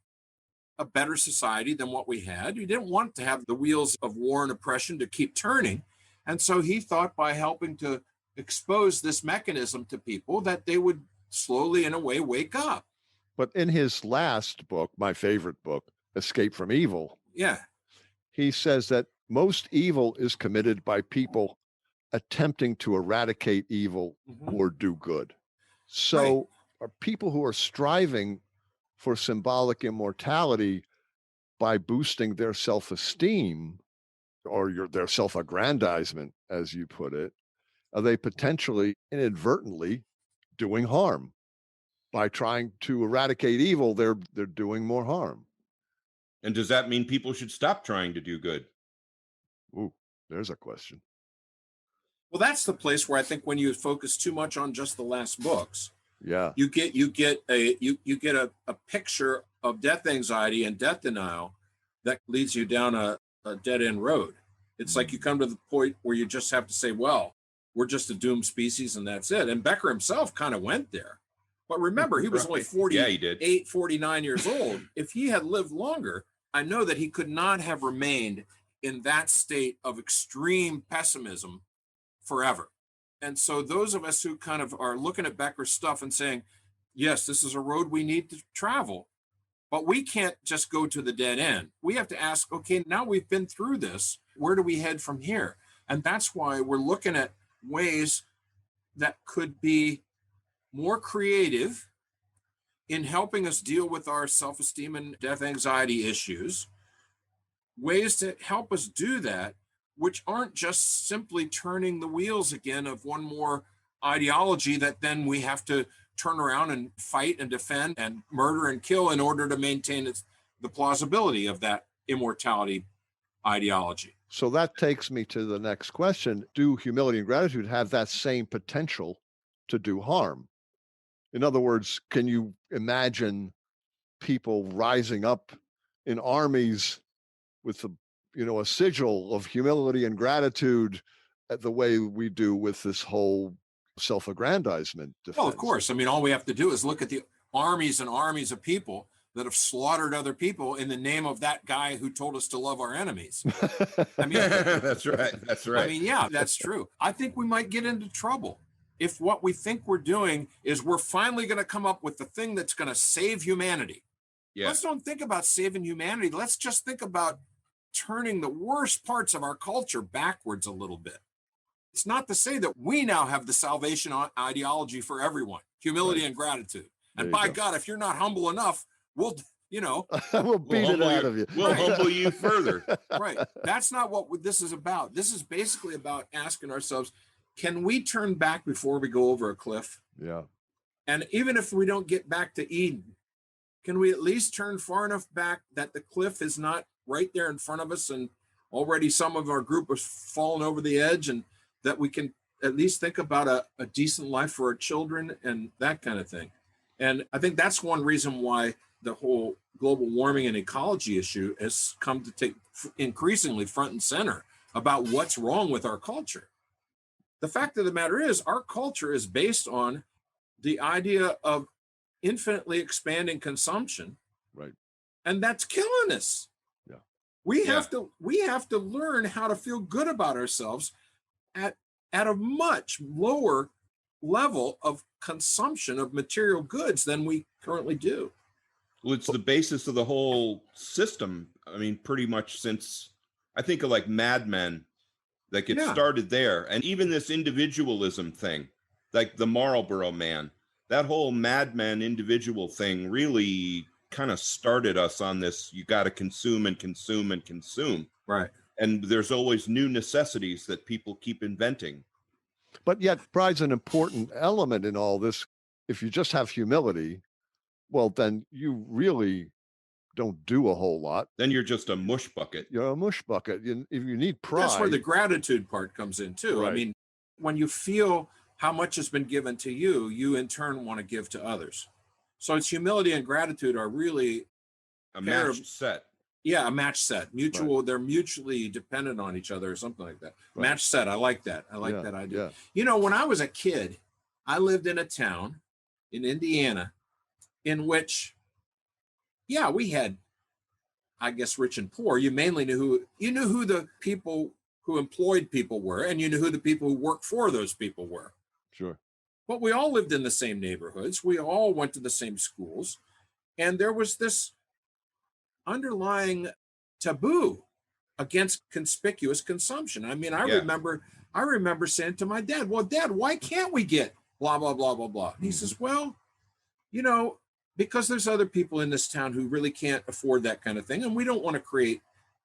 Speaker 3: a better society than what we had. He didn't want to have the wheels of war and oppression to keep turning. And so he thought by helping to expose this mechanism to people that they would slowly, in a way, wake up.
Speaker 2: But in his last book, my favorite book, Escape from Evil, he says that most evil is committed by people attempting to eradicate evil or do good. So are people who are striving for symbolic immortality by boosting their self-esteem or their self-aggrandizement, as you put it, are they potentially inadvertently doing harm? By trying to eradicate evil, they're doing more harm.
Speaker 1: And does that mean people should stop trying to do good?
Speaker 2: Ooh, there's a question.
Speaker 3: Well, that's the place where I think when you focus too much on just the last books, you get a picture of death anxiety and death denial that leads you down a dead end road. It's like you come to the point where you just have to say, well, we're just a doomed species and that's it. And Becker himself kind of went there. But remember, he was only 48, 49 years old. If he had lived longer, I know that he could not have remained in that state of extreme pessimism forever. And so those of us who kind of are looking at Becker's stuff and saying, yes, this is a road we need to travel, but we can't just go to the dead end. We have to ask, okay, now we've been through this, where do we head from here? And that's why we're looking at ways that could be more creative in helping us deal with our self-esteem and death anxiety issues, ways to help us do that, which aren't just simply turning the wheels again of one more ideology that then we have to turn around and fight and defend and murder and kill in order to maintain the plausibility of that immortality ideology.
Speaker 2: So that takes me to the next question. Do humility and gratitude have that same potential to do harm? In other words, can you imagine people rising up in armies with a sigil of humility and gratitude the way we do with this whole self-aggrandizement defense?
Speaker 3: Well, of course. I mean, all we have to do is look at the armies and armies of people that have slaughtered other people in the name of that guy who told us to love our enemies. I mean,
Speaker 1: That's right. That's right.
Speaker 3: I mean, yeah, that's true. I think we might get into trouble if what we think we're doing is we're finally going to come up with the thing that's going to save humanity.
Speaker 1: Yeah.
Speaker 3: Let's don't think about saving humanity. Let's just think about turning the worst parts of our culture backwards a little bit. It's not to say that we now have the salvation ideology for everyone, humility and gratitude. And by God, if you're not humble enough, we'll
Speaker 2: beat it out of you.
Speaker 1: We'll humble you further.
Speaker 3: Right. That's not what this is about. This is basically about asking ourselves, can we turn back before we go over a cliff?
Speaker 2: Yeah.
Speaker 3: And even if we don't get back to Eden, can we at least turn far enough back that the cliff is not right there in front of us and already some of our group has fallen over the edge, and that we can at least think about a decent life for our children and that kind of thing. And I think that's one reason why the whole global warming and ecology issue has come to take increasingly front and center about what's wrong with our culture. The fact of the matter is, our culture is based on the idea of infinitely expanding consumption.
Speaker 2: Right.
Speaker 3: And that's killing us.
Speaker 2: Yeah.
Speaker 3: We have to learn how to feel good about ourselves at a much lower level of consumption of material goods than we currently do.
Speaker 1: Well, it's the basis of the whole system. I mean, pretty much since I think of like Mad Men that gets started there. And even this individualism thing, like the Marlboro Man, that whole Mad Men individual thing really kind of started us on this. You got to consume and consume and consume.
Speaker 3: Right.
Speaker 1: And there's always new necessities that people keep inventing.
Speaker 2: But yet pride's an important element in all this. If you just have humility, well, then you really don't do a whole lot.
Speaker 1: Then you're just a mush bucket.
Speaker 2: You're a mush bucket. If you need pride.
Speaker 3: That's where the gratitude part comes in too.
Speaker 2: Right.
Speaker 3: I mean, when you feel how much has been given to you, you in turn want to give to others. So it's humility and gratitude are really
Speaker 1: a match set.
Speaker 3: Yeah, a match set. Mutual,
Speaker 2: Right.
Speaker 3: They're mutually dependent on each other or something like that.
Speaker 2: Right.
Speaker 3: Match set. I like that. I like that idea.
Speaker 2: Yeah.
Speaker 3: You know, when I was a kid, I lived in a town in Indiana in which, we had, I guess, rich and poor. You mainly knew who the people who employed people were, and you knew who the people who worked for those people were.
Speaker 2: Sure.
Speaker 3: But we all lived in the same neighborhoods. We all went to the same schools. And there was this underlying taboo against conspicuous consumption. I mean, I remember saying to my dad, well, Dad, why can't we get blah, blah, blah, blah, blah? And he says, well, because there's other people in this town who really can't afford that kind of thing. And we don't want to create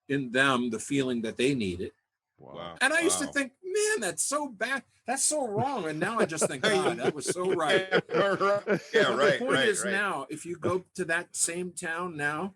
Speaker 3: in them the feeling that they need it.
Speaker 1: Wow.
Speaker 3: And I used to think, man, that's so bad. That's so wrong. And now I just think, God, that was so right. The point is now, if you go to that same town now,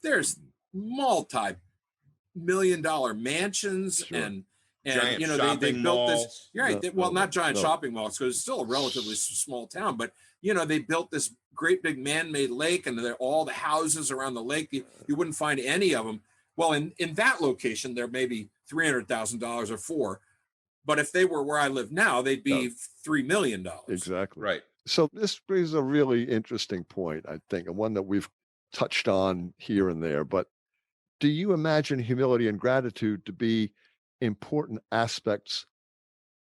Speaker 3: there's multi-million-dollar mansions and they built this. Not giant shopping malls, because it's still a relatively small town, but they built this great big man-made lake, and all the houses around the lake, you wouldn't find any of them. Well, in that location, there may be $300,000 or $4, but if they were where I live now, they'd be $3 million.
Speaker 2: Exactly.
Speaker 1: Right.
Speaker 2: So this brings a really interesting point, I think, and one that we've touched on here and there. But do you imagine humility and gratitude to be important aspects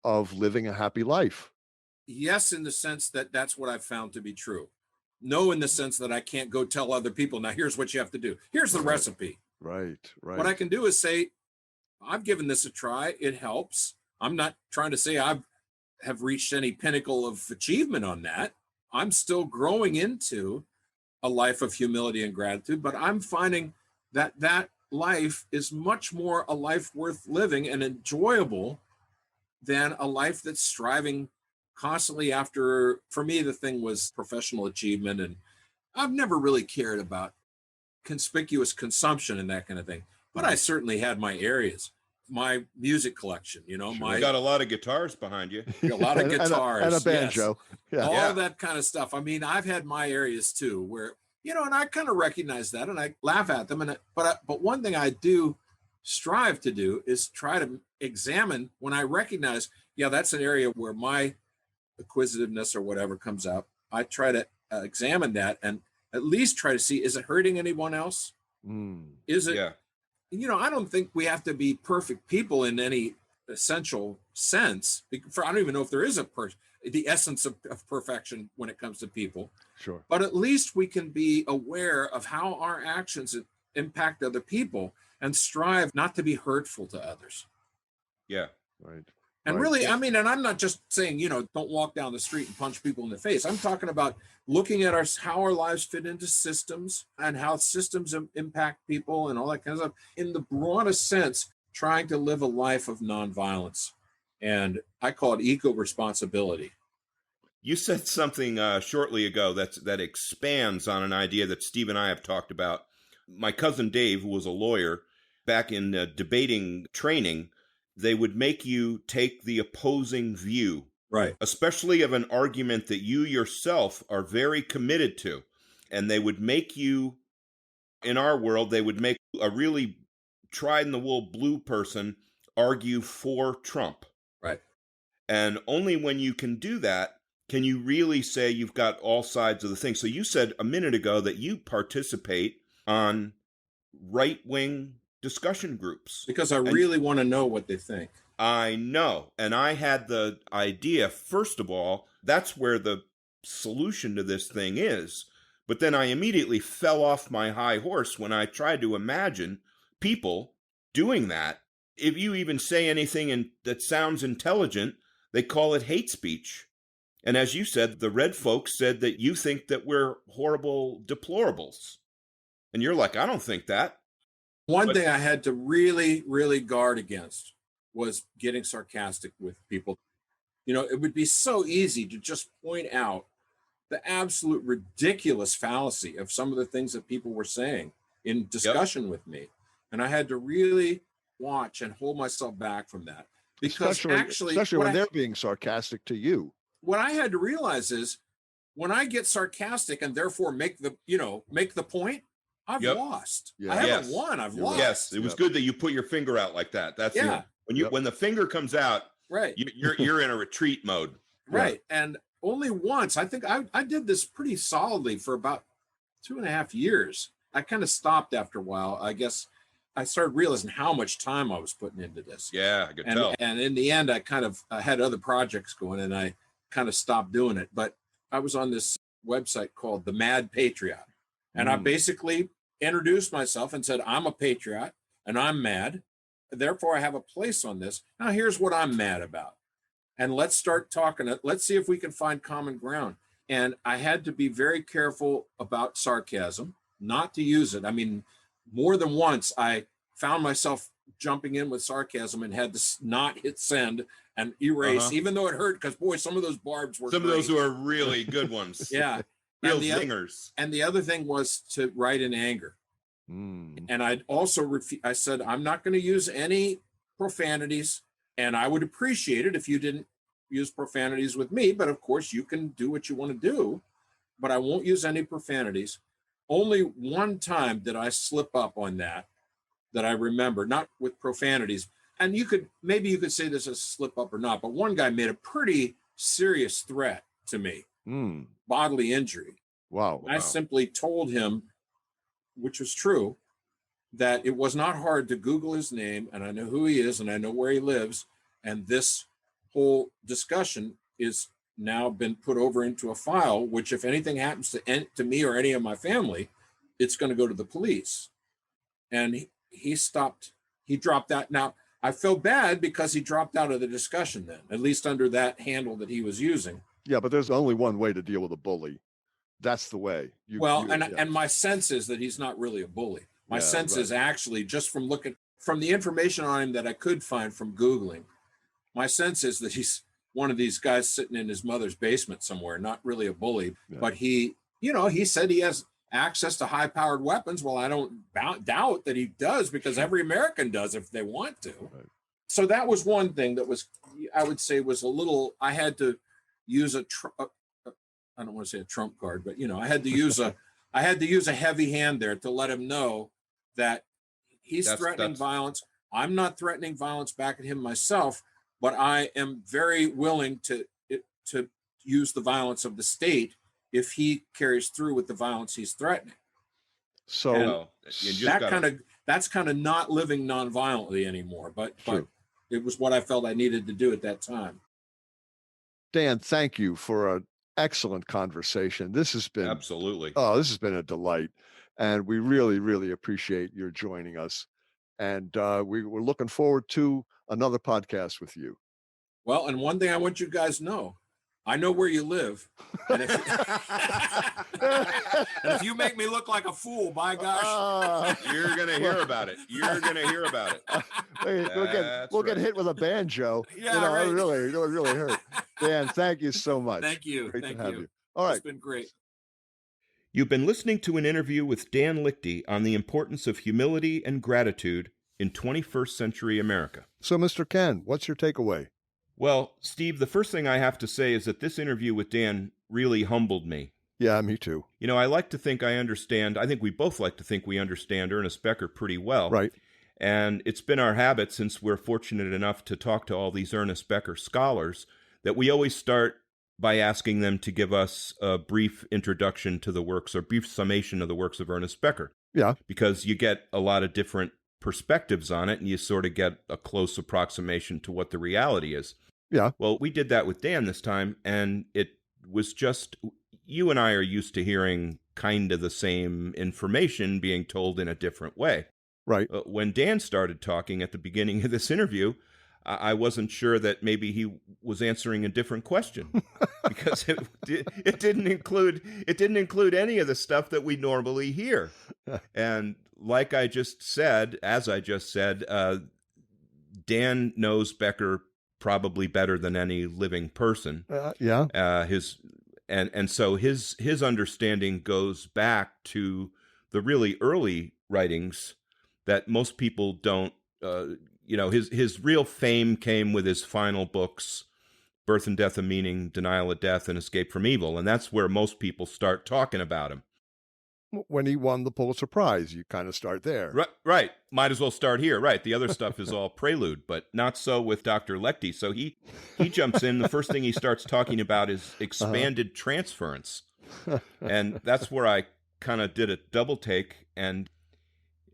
Speaker 2: of living a happy life?
Speaker 3: Yes, in the sense that that's what I've found to be true. No, in the sense that I can't go tell other people, now here's what you have to do. Here's the recipe.
Speaker 2: Right.
Speaker 3: What I can do is say, I've given this a try. It helps. I'm not trying to say I have reached any pinnacle of achievement on that. I'm still growing into a life of humility and gratitude, but I'm finding that life is much more a life worth living and enjoyable than a life that's striving constantly after. For me, the thing was professional achievement, and I've never really cared about conspicuous consumption and that kind of thing, but I certainly had my areas. My music collection, you
Speaker 1: got a lot of guitars behind you.
Speaker 3: A lot of guitars
Speaker 2: and a banjo.
Speaker 3: Yes. All that kind of stuff. I mean, I've had my areas too, where and I kind of recognize that, and I laugh at them. But one thing I do strive to do is try to examine when I recognize, that's an area where my acquisitiveness or whatever comes out. I try to examine that and at least try to see, is it hurting anyone else? Is it,
Speaker 1: Yeah.
Speaker 3: I don't think we have to be perfect people in any essential sense. I don't even know if there is the essence of perfection when it comes to people.
Speaker 2: Sure.
Speaker 3: But at least we can be aware of how our actions impact other people and strive not to be hurtful to others.
Speaker 1: Yeah.
Speaker 2: Right.
Speaker 3: And
Speaker 2: Right.
Speaker 3: really, I mean, and I'm not just saying, don't walk down the street and punch people in the face. I'm talking about looking at how our lives fit into systems and how systems impact people and all that kind of stuff. In the broadest sense, trying to live a life of nonviolence. And I call it eco-responsibility.
Speaker 1: You said something shortly ago that expands on an idea that Steve and I have talked about. My cousin Dave, who was a lawyer, back in debating training, they would make you take the opposing view,
Speaker 3: right?
Speaker 1: Especially of an argument that you yourself are very committed to. And they would make you, in our world, they would make a really tried-in-the-wool blue person argue for Trump.
Speaker 3: Right.
Speaker 1: And only when you can do that can you really say you've got all sides of the thing. So you said a minute ago that you participate on right-wing discussion groups.
Speaker 3: Because I really want to know what they think.
Speaker 1: I know. And I had the idea, first of all, that's where the solution to this thing is. But then I immediately fell off my high horse when I tried to imagine people doing that. If you even say anything that sounds intelligent, they call it hate speech. And as you said, the red folks said that you think that we're horrible deplorables. And you're like, I don't think that.
Speaker 3: One thing I had to really, really guard against was getting sarcastic with people. It would be so easy to just point out the absolute ridiculous fallacy of some of the things that people were saying in discussion with me. And I had to really watch and hold myself back from that. Because
Speaker 2: especially when they're being sarcastic to you.
Speaker 3: What I had to realize is when I get sarcastic and therefore make the point, I've lost.
Speaker 1: Yeah.
Speaker 3: I haven't won. I've lost.
Speaker 1: Yes, it was good that you put your finger out like that. That's when the finger comes out,
Speaker 3: right?
Speaker 1: You're in a retreat mode,
Speaker 3: right? Yeah. And only once, I think I did this pretty solidly for about 2.5 years. I kind of stopped after a while. I guess I started realizing how much time I was putting into this.
Speaker 1: Yeah, I could tell.
Speaker 3: And in the end, I had other projects going, and I kind of stopped doing it. But I was on this website called The Mad Patriot, and I basically introduced myself and said, I'm a patriot and I'm mad. Therefore, I have a place on this. Now, here's what I'm mad about. And let's start talking. Let's see if we can find common ground. And I had to be very careful about sarcasm, not to use it. I mean, more than once, I found myself jumping in with sarcasm and had to not hit send and erase, even though it hurt, because, boy, some of those barbs were
Speaker 1: Some of those were really good ones.
Speaker 3: Yeah.
Speaker 1: Real zingers.
Speaker 3: And the other thing was to write in anger. And I'd also, I said, I'm not going to use any profanities, and I would appreciate it if you didn't use profanities with me, but of course you can do what you want to do, but I won't use any profanities. Only one time did I slip up on that I remember, not with profanities. And maybe you could say this as a slip up or not, but one guy made a pretty serious threat to me, bodily injury.
Speaker 2: Wow.
Speaker 3: I simply told him, which was true, that it was not hard to Google his name, and I know who he is, and I know where he lives, and this whole discussion is now been put over into a file, which if anything happens to me or any of my family, it's going to go to the police. And he dropped that. Now, I feel bad because he dropped out of the discussion then, at least under that handle that he was using.
Speaker 2: Yeah, but there's only one way to deal with a bully. That's the way.
Speaker 3: And my sense is that he's not really a bully. My sense is actually, just from looking from the information on him that I could find from Googling, my sense is that he's one of these guys sitting in his mother's basement somewhere, not really a bully, but he said he has access to high-powered weapons. Well, I don't doubt that he does, because every American does if they want to. Right. So that was one thing that was, I would say, was a little, I had to use I don't want to say a trump card, but I had to use a heavy hand there to let him know that he's threatening violence. I'm not threatening violence back at him myself, but I am very willing to use the violence of the state if he carries through with the violence he's threatening.
Speaker 2: So
Speaker 3: And
Speaker 1: Well, you just gotta,
Speaker 3: that's kind of not living nonviolently anymore. But it was what I felt I needed to do at that time.
Speaker 2: Dan, thank you for an excellent conversation. This has been
Speaker 1: absolutely.
Speaker 2: this has been a delight, and we really, really appreciate your joining us. And we're looking forward to another podcast with you.
Speaker 3: Well, and one thing I want you guys to know, I know where you live. And if you make me look like a fool, by gosh.
Speaker 1: You're going to hear about it. You're going to hear about it.
Speaker 2: We'll get hit with a banjo.
Speaker 3: Yeah, right.
Speaker 2: It really hurt. Dan, thank you so much.
Speaker 3: Thank you.
Speaker 2: Great
Speaker 3: thank
Speaker 2: to have
Speaker 3: you.
Speaker 2: All right.
Speaker 3: It's been great.
Speaker 1: You've been listening to an interview with Dan Liechty on the importance of humility and gratitude in 21st century America.
Speaker 2: So, Mr. Ken, what's your takeaway?
Speaker 1: Well, Steve, the first thing I have to say is that this interview with Dan really humbled me.
Speaker 2: Yeah, me too.
Speaker 1: You know, I like to think I understand. I think we both like to think we understand Ernest Becker pretty well.
Speaker 2: Right.
Speaker 1: And it's been our habit, since we're fortunate enough to talk to all these Ernest Becker scholars, that we always start by asking them to give us a brief introduction to the works, or brief summation of the works of Ernest Becker.
Speaker 2: Yeah.
Speaker 1: Because you get a lot of different perspectives on it, and you sort of get a close approximation to what the reality is.
Speaker 2: Yeah.
Speaker 1: Well, we did that with Dan this time, and it was just, you and I are used to hearing kind of the same information being told in a different way.
Speaker 2: Right.
Speaker 1: When Dan started talking at the beginning of this interview, I wasn't sure that maybe he was answering a different question, because it didn't include any of the stuff that we normally hear. And like I just said, Dan knows Becker probably better than any living person.
Speaker 2: Yeah.
Speaker 1: So his understanding goes back to the really early writings that most people don't. His real fame came with his final books, Birth and Death of Meaning, Denial of Death, and Escape from Evil, and that's where most people start talking about him.
Speaker 2: When he won the Pulitzer Prize, you kind of start there.
Speaker 1: Right. Might as well start here. Right. The other stuff is all prelude, but not so with Dr. Liechty. So he jumps in. The first thing he starts talking about is expanded transference. And that's where I kind of did a double take, and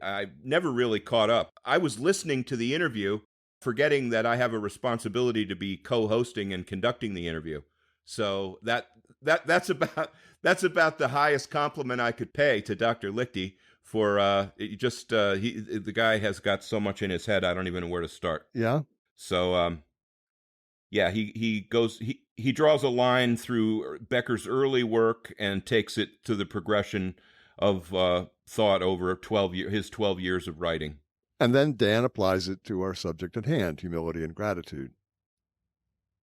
Speaker 1: I never really caught up. I was listening to the interview, forgetting that I have a responsibility to be co-hosting and conducting the interview. So that's about the highest compliment I could pay to Dr. Liechty for the guy has got so much in his head, I don't even know where to start.
Speaker 2: Yeah.
Speaker 1: So he draws a line through Becker's early work and takes it to the progression of thought over his 12 years of writing.
Speaker 2: And then Dan applies it to our subject at hand, humility and gratitude.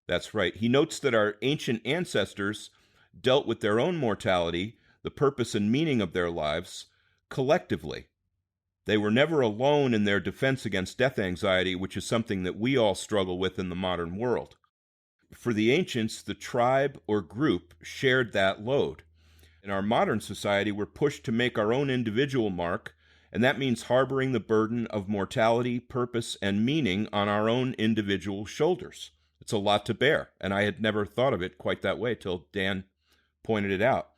Speaker 1: That's right. He notes that our ancient ancestors dealt with their own mortality, the purpose and meaning of their lives, collectively. They were never alone in their defense against death anxiety, which is something that we all struggle with in the modern world. For the ancients, the tribe or group shared that load. In our modern society, we're pushed to make our own individual mark, and that means harboring the burden of mortality, purpose, and meaning on our own individual shoulders. It's a lot to bear, and I had never thought of it quite that way till Dan pointed it out.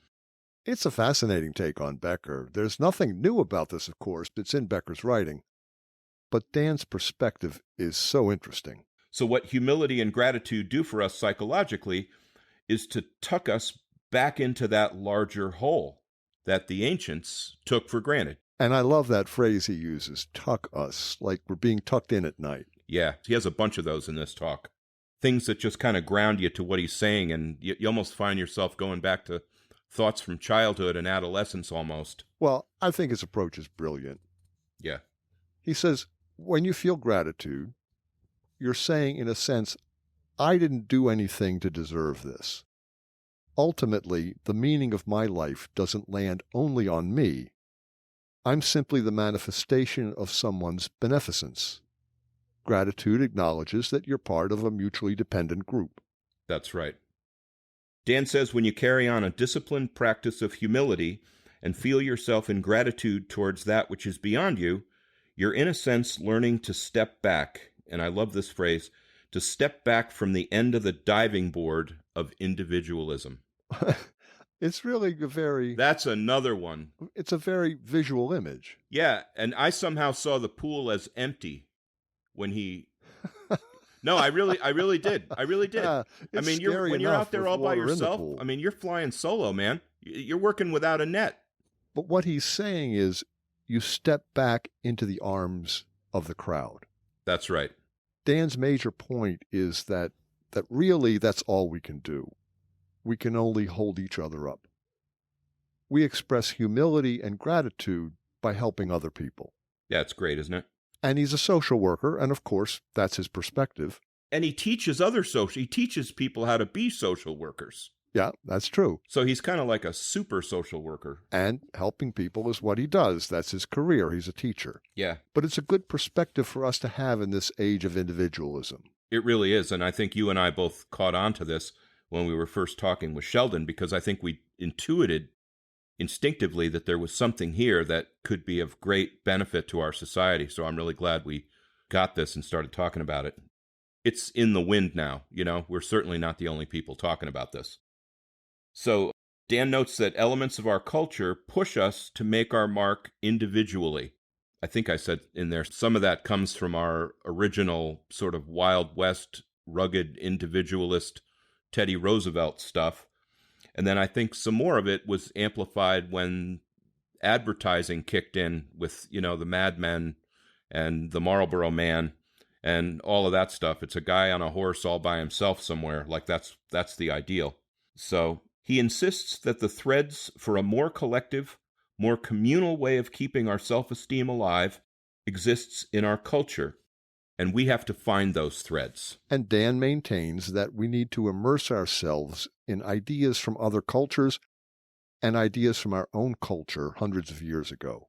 Speaker 2: It's a fascinating take on Becker. There's nothing new about this, of course. It's in Becker's writing. But Dan's perspective is so interesting.
Speaker 1: So what humility and gratitude do for us psychologically is to tuck us back into that larger whole that the ancients took for granted.
Speaker 2: And I love that phrase he uses, tuck us, like we're being tucked in at night.
Speaker 1: Yeah, he has a bunch of those in this talk. Things that just kind of ground you to what he's saying, and you almost find yourself going back to thoughts from childhood and adolescence almost.
Speaker 2: Well, I think his approach is brilliant.
Speaker 1: Yeah.
Speaker 2: He says, when you feel gratitude, you're saying, in a sense, I didn't do anything to deserve this. Ultimately, the meaning of my life doesn't land only on me. I'm simply the manifestation of someone's beneficence. Gratitude acknowledges that you're part of a mutually dependent group.
Speaker 1: That's right. Dan says when you carry on a disciplined practice of humility and feel yourself in gratitude towards that which is beyond you, you're in a sense learning to step back, and I love this phrase, to step back from the end of the diving board of individualism.
Speaker 2: It's really a very,
Speaker 1: That's another one.
Speaker 2: it's a very visual image.
Speaker 1: Yeah, and I somehow saw the pool as empty when he. No, I really did. I really did. I
Speaker 2: It's
Speaker 1: mean,
Speaker 2: scary
Speaker 1: when you're
Speaker 2: enough
Speaker 1: out there
Speaker 2: with
Speaker 1: all by
Speaker 2: water in the
Speaker 1: yourself,
Speaker 2: pool.
Speaker 1: I mean, you're flying solo, man. You're working without a net.
Speaker 2: But what he's saying is you step back into the arms of the crowd.
Speaker 1: That's right.
Speaker 2: Dan's major point is that really that's all we can do. We can only hold each other up. We express humility and gratitude by helping other people.
Speaker 1: Yeah, it's great, isn't it?
Speaker 2: And he's a social worker, and of course, that's his perspective.
Speaker 1: And he teaches he teaches people how to be social workers.
Speaker 2: Yeah, that's true.
Speaker 1: So he's kind of like a super social worker.
Speaker 2: And helping people is what he does. That's his career. He's a teacher.
Speaker 1: Yeah.
Speaker 2: But it's a good perspective for us to have in this age of individualism.
Speaker 1: It really is. And I think you and I both caught on to this when we were first talking with Sheldon, because I think we intuited instinctively that there was something here that could be of great benefit to our society. So I'm really glad we got this and started talking about it. It's in the wind now, we're certainly not the only people talking about this. So Dan notes that elements of our culture push us to make our mark individually. I think I said in there, some of that comes from our original sort of Wild West, rugged individualist Teddy Roosevelt stuff. And then I think some more of it was amplified when advertising kicked in with, the Mad Men and the Marlboro Man and all of that stuff. It's a guy on a horse all by himself somewhere. Like that's the ideal. So he insists that the threads for a more collective, more communal way of keeping our self-esteem alive exists in our culture. And we have to find those threads.
Speaker 2: And Dan maintains that we need to immerse ourselves in ideas from other cultures and ideas from our own culture hundreds of years ago.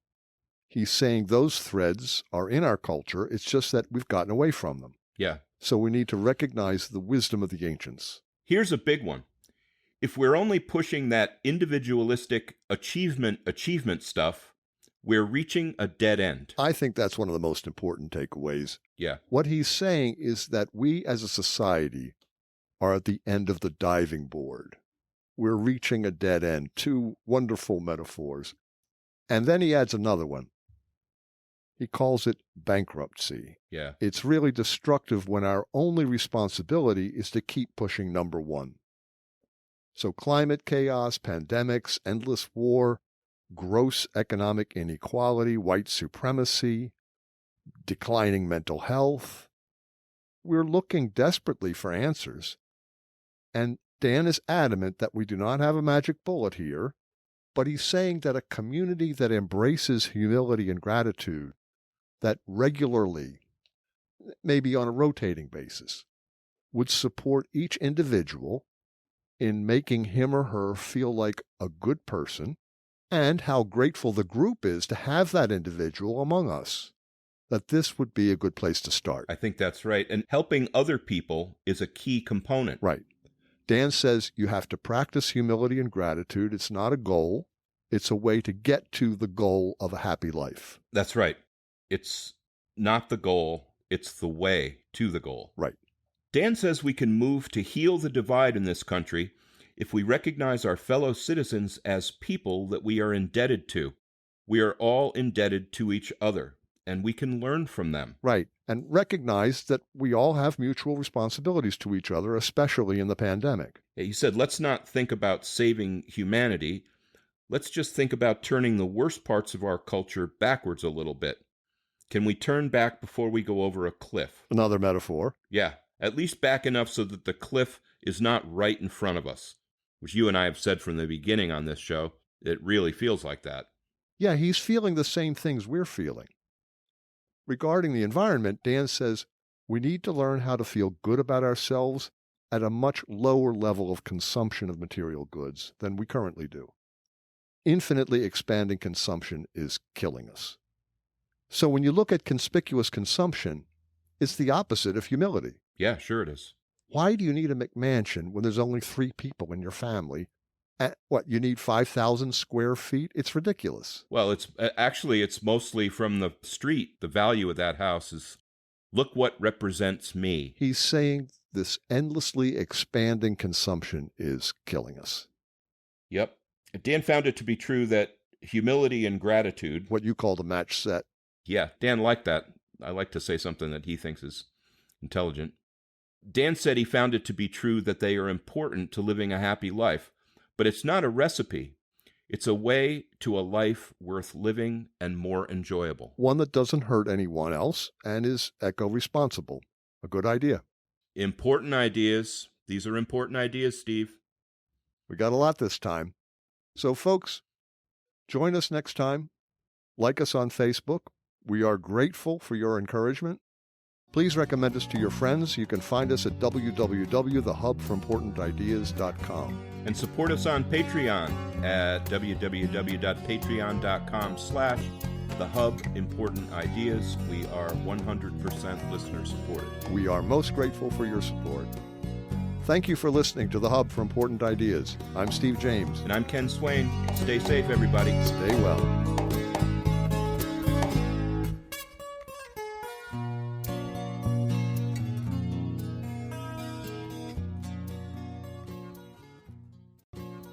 Speaker 2: He's saying those threads are in our culture, it's just that we've gotten away from them.
Speaker 1: Yeah.
Speaker 2: So we need to recognize the wisdom of the ancients.
Speaker 1: Here's a big one. If we're only pushing that individualistic achievement stuff, we're reaching a dead end.
Speaker 2: I think that's one of the most important takeaways.
Speaker 1: Yeah.
Speaker 2: What he's saying is that we as a society are at the end of the diving board. We're reaching a dead end. Two wonderful metaphors. And then he adds another one. He calls it bankruptcy.
Speaker 1: Yeah.
Speaker 2: It's really destructive when our only responsibility is to keep pushing number one. So climate chaos, pandemics, endless war, gross economic inequality, white supremacy, declining mental health. We're looking desperately for answers. And Dan is adamant that we do not have a magic bullet here, but he's saying that a community that embraces humility and gratitude, that regularly, maybe on a rotating basis, would support each individual in making him or her feel like a good person, and how grateful the group is to have that individual among us, that this would be a good place to start.
Speaker 1: I think that's right. And helping other people is a key component.
Speaker 2: Right. Dan says you have to practice humility and gratitude. It's not a goal. It's a way to get to the goal of a happy life.
Speaker 1: That's right. It's not the goal. It's the way to the goal.
Speaker 2: Right.
Speaker 1: Dan says we can move to heal the divide in this country if we recognize our fellow citizens as people that we are indebted to. We are all indebted to each other, and we can learn from them.
Speaker 2: Right. And recognize that we all have mutual responsibilities to each other, especially in the pandemic.
Speaker 1: He said, let's not think about saving humanity. Let's just think about turning the worst parts of our culture backwards a little bit. Can we turn back before we go over a cliff?
Speaker 2: Another metaphor.
Speaker 1: Yeah, at least back enough so that the cliff is not right in front of us, which you and I have said from the beginning on this show. It really feels like that.
Speaker 2: Yeah, he's feeling the same things we're feeling. Regarding the environment, Dan says we need to learn how to feel good about ourselves at a much lower level of consumption of material goods than we currently do. Infinitely expanding consumption is killing us. So when you look at conspicuous consumption, it's the opposite of humility.
Speaker 1: Yeah, sure it is.
Speaker 2: Why do you need a McMansion when there's only 3 people in your family? What, you need 5,000 square feet? It's ridiculous.
Speaker 1: Well, it's mostly from the street. The value of that house is, look what represents me.
Speaker 2: He's saying this endlessly expanding consumption is killing us.
Speaker 1: Yep. Dan found it to be true that humility and gratitude,
Speaker 2: What you call the match set.
Speaker 1: yeah, Dan liked that. I like to say something that he thinks is intelligent. Dan said he found it to be true that they are important to living a happy life, but it's not a recipe. It's a way to a life worth living and more enjoyable.
Speaker 2: One that doesn't hurt anyone else and is eco-responsible. A good idea.
Speaker 1: Important ideas. These are important ideas, Steve.
Speaker 2: We got a lot this time. So, folks, join us next time. Like us on Facebook. We are grateful for your encouragement. Please recommend us to your friends. You can find us at www.thehubforimportantideas.com.
Speaker 1: And support us on Patreon at www.patreon.com/thehubimportantideas. We are 100% listener supported.
Speaker 2: We are most grateful for your support. Thank you for listening to The Hub for Important Ideas. I'm Steve James.
Speaker 1: And I'm Ken Swain. Stay safe, everybody.
Speaker 2: Stay well.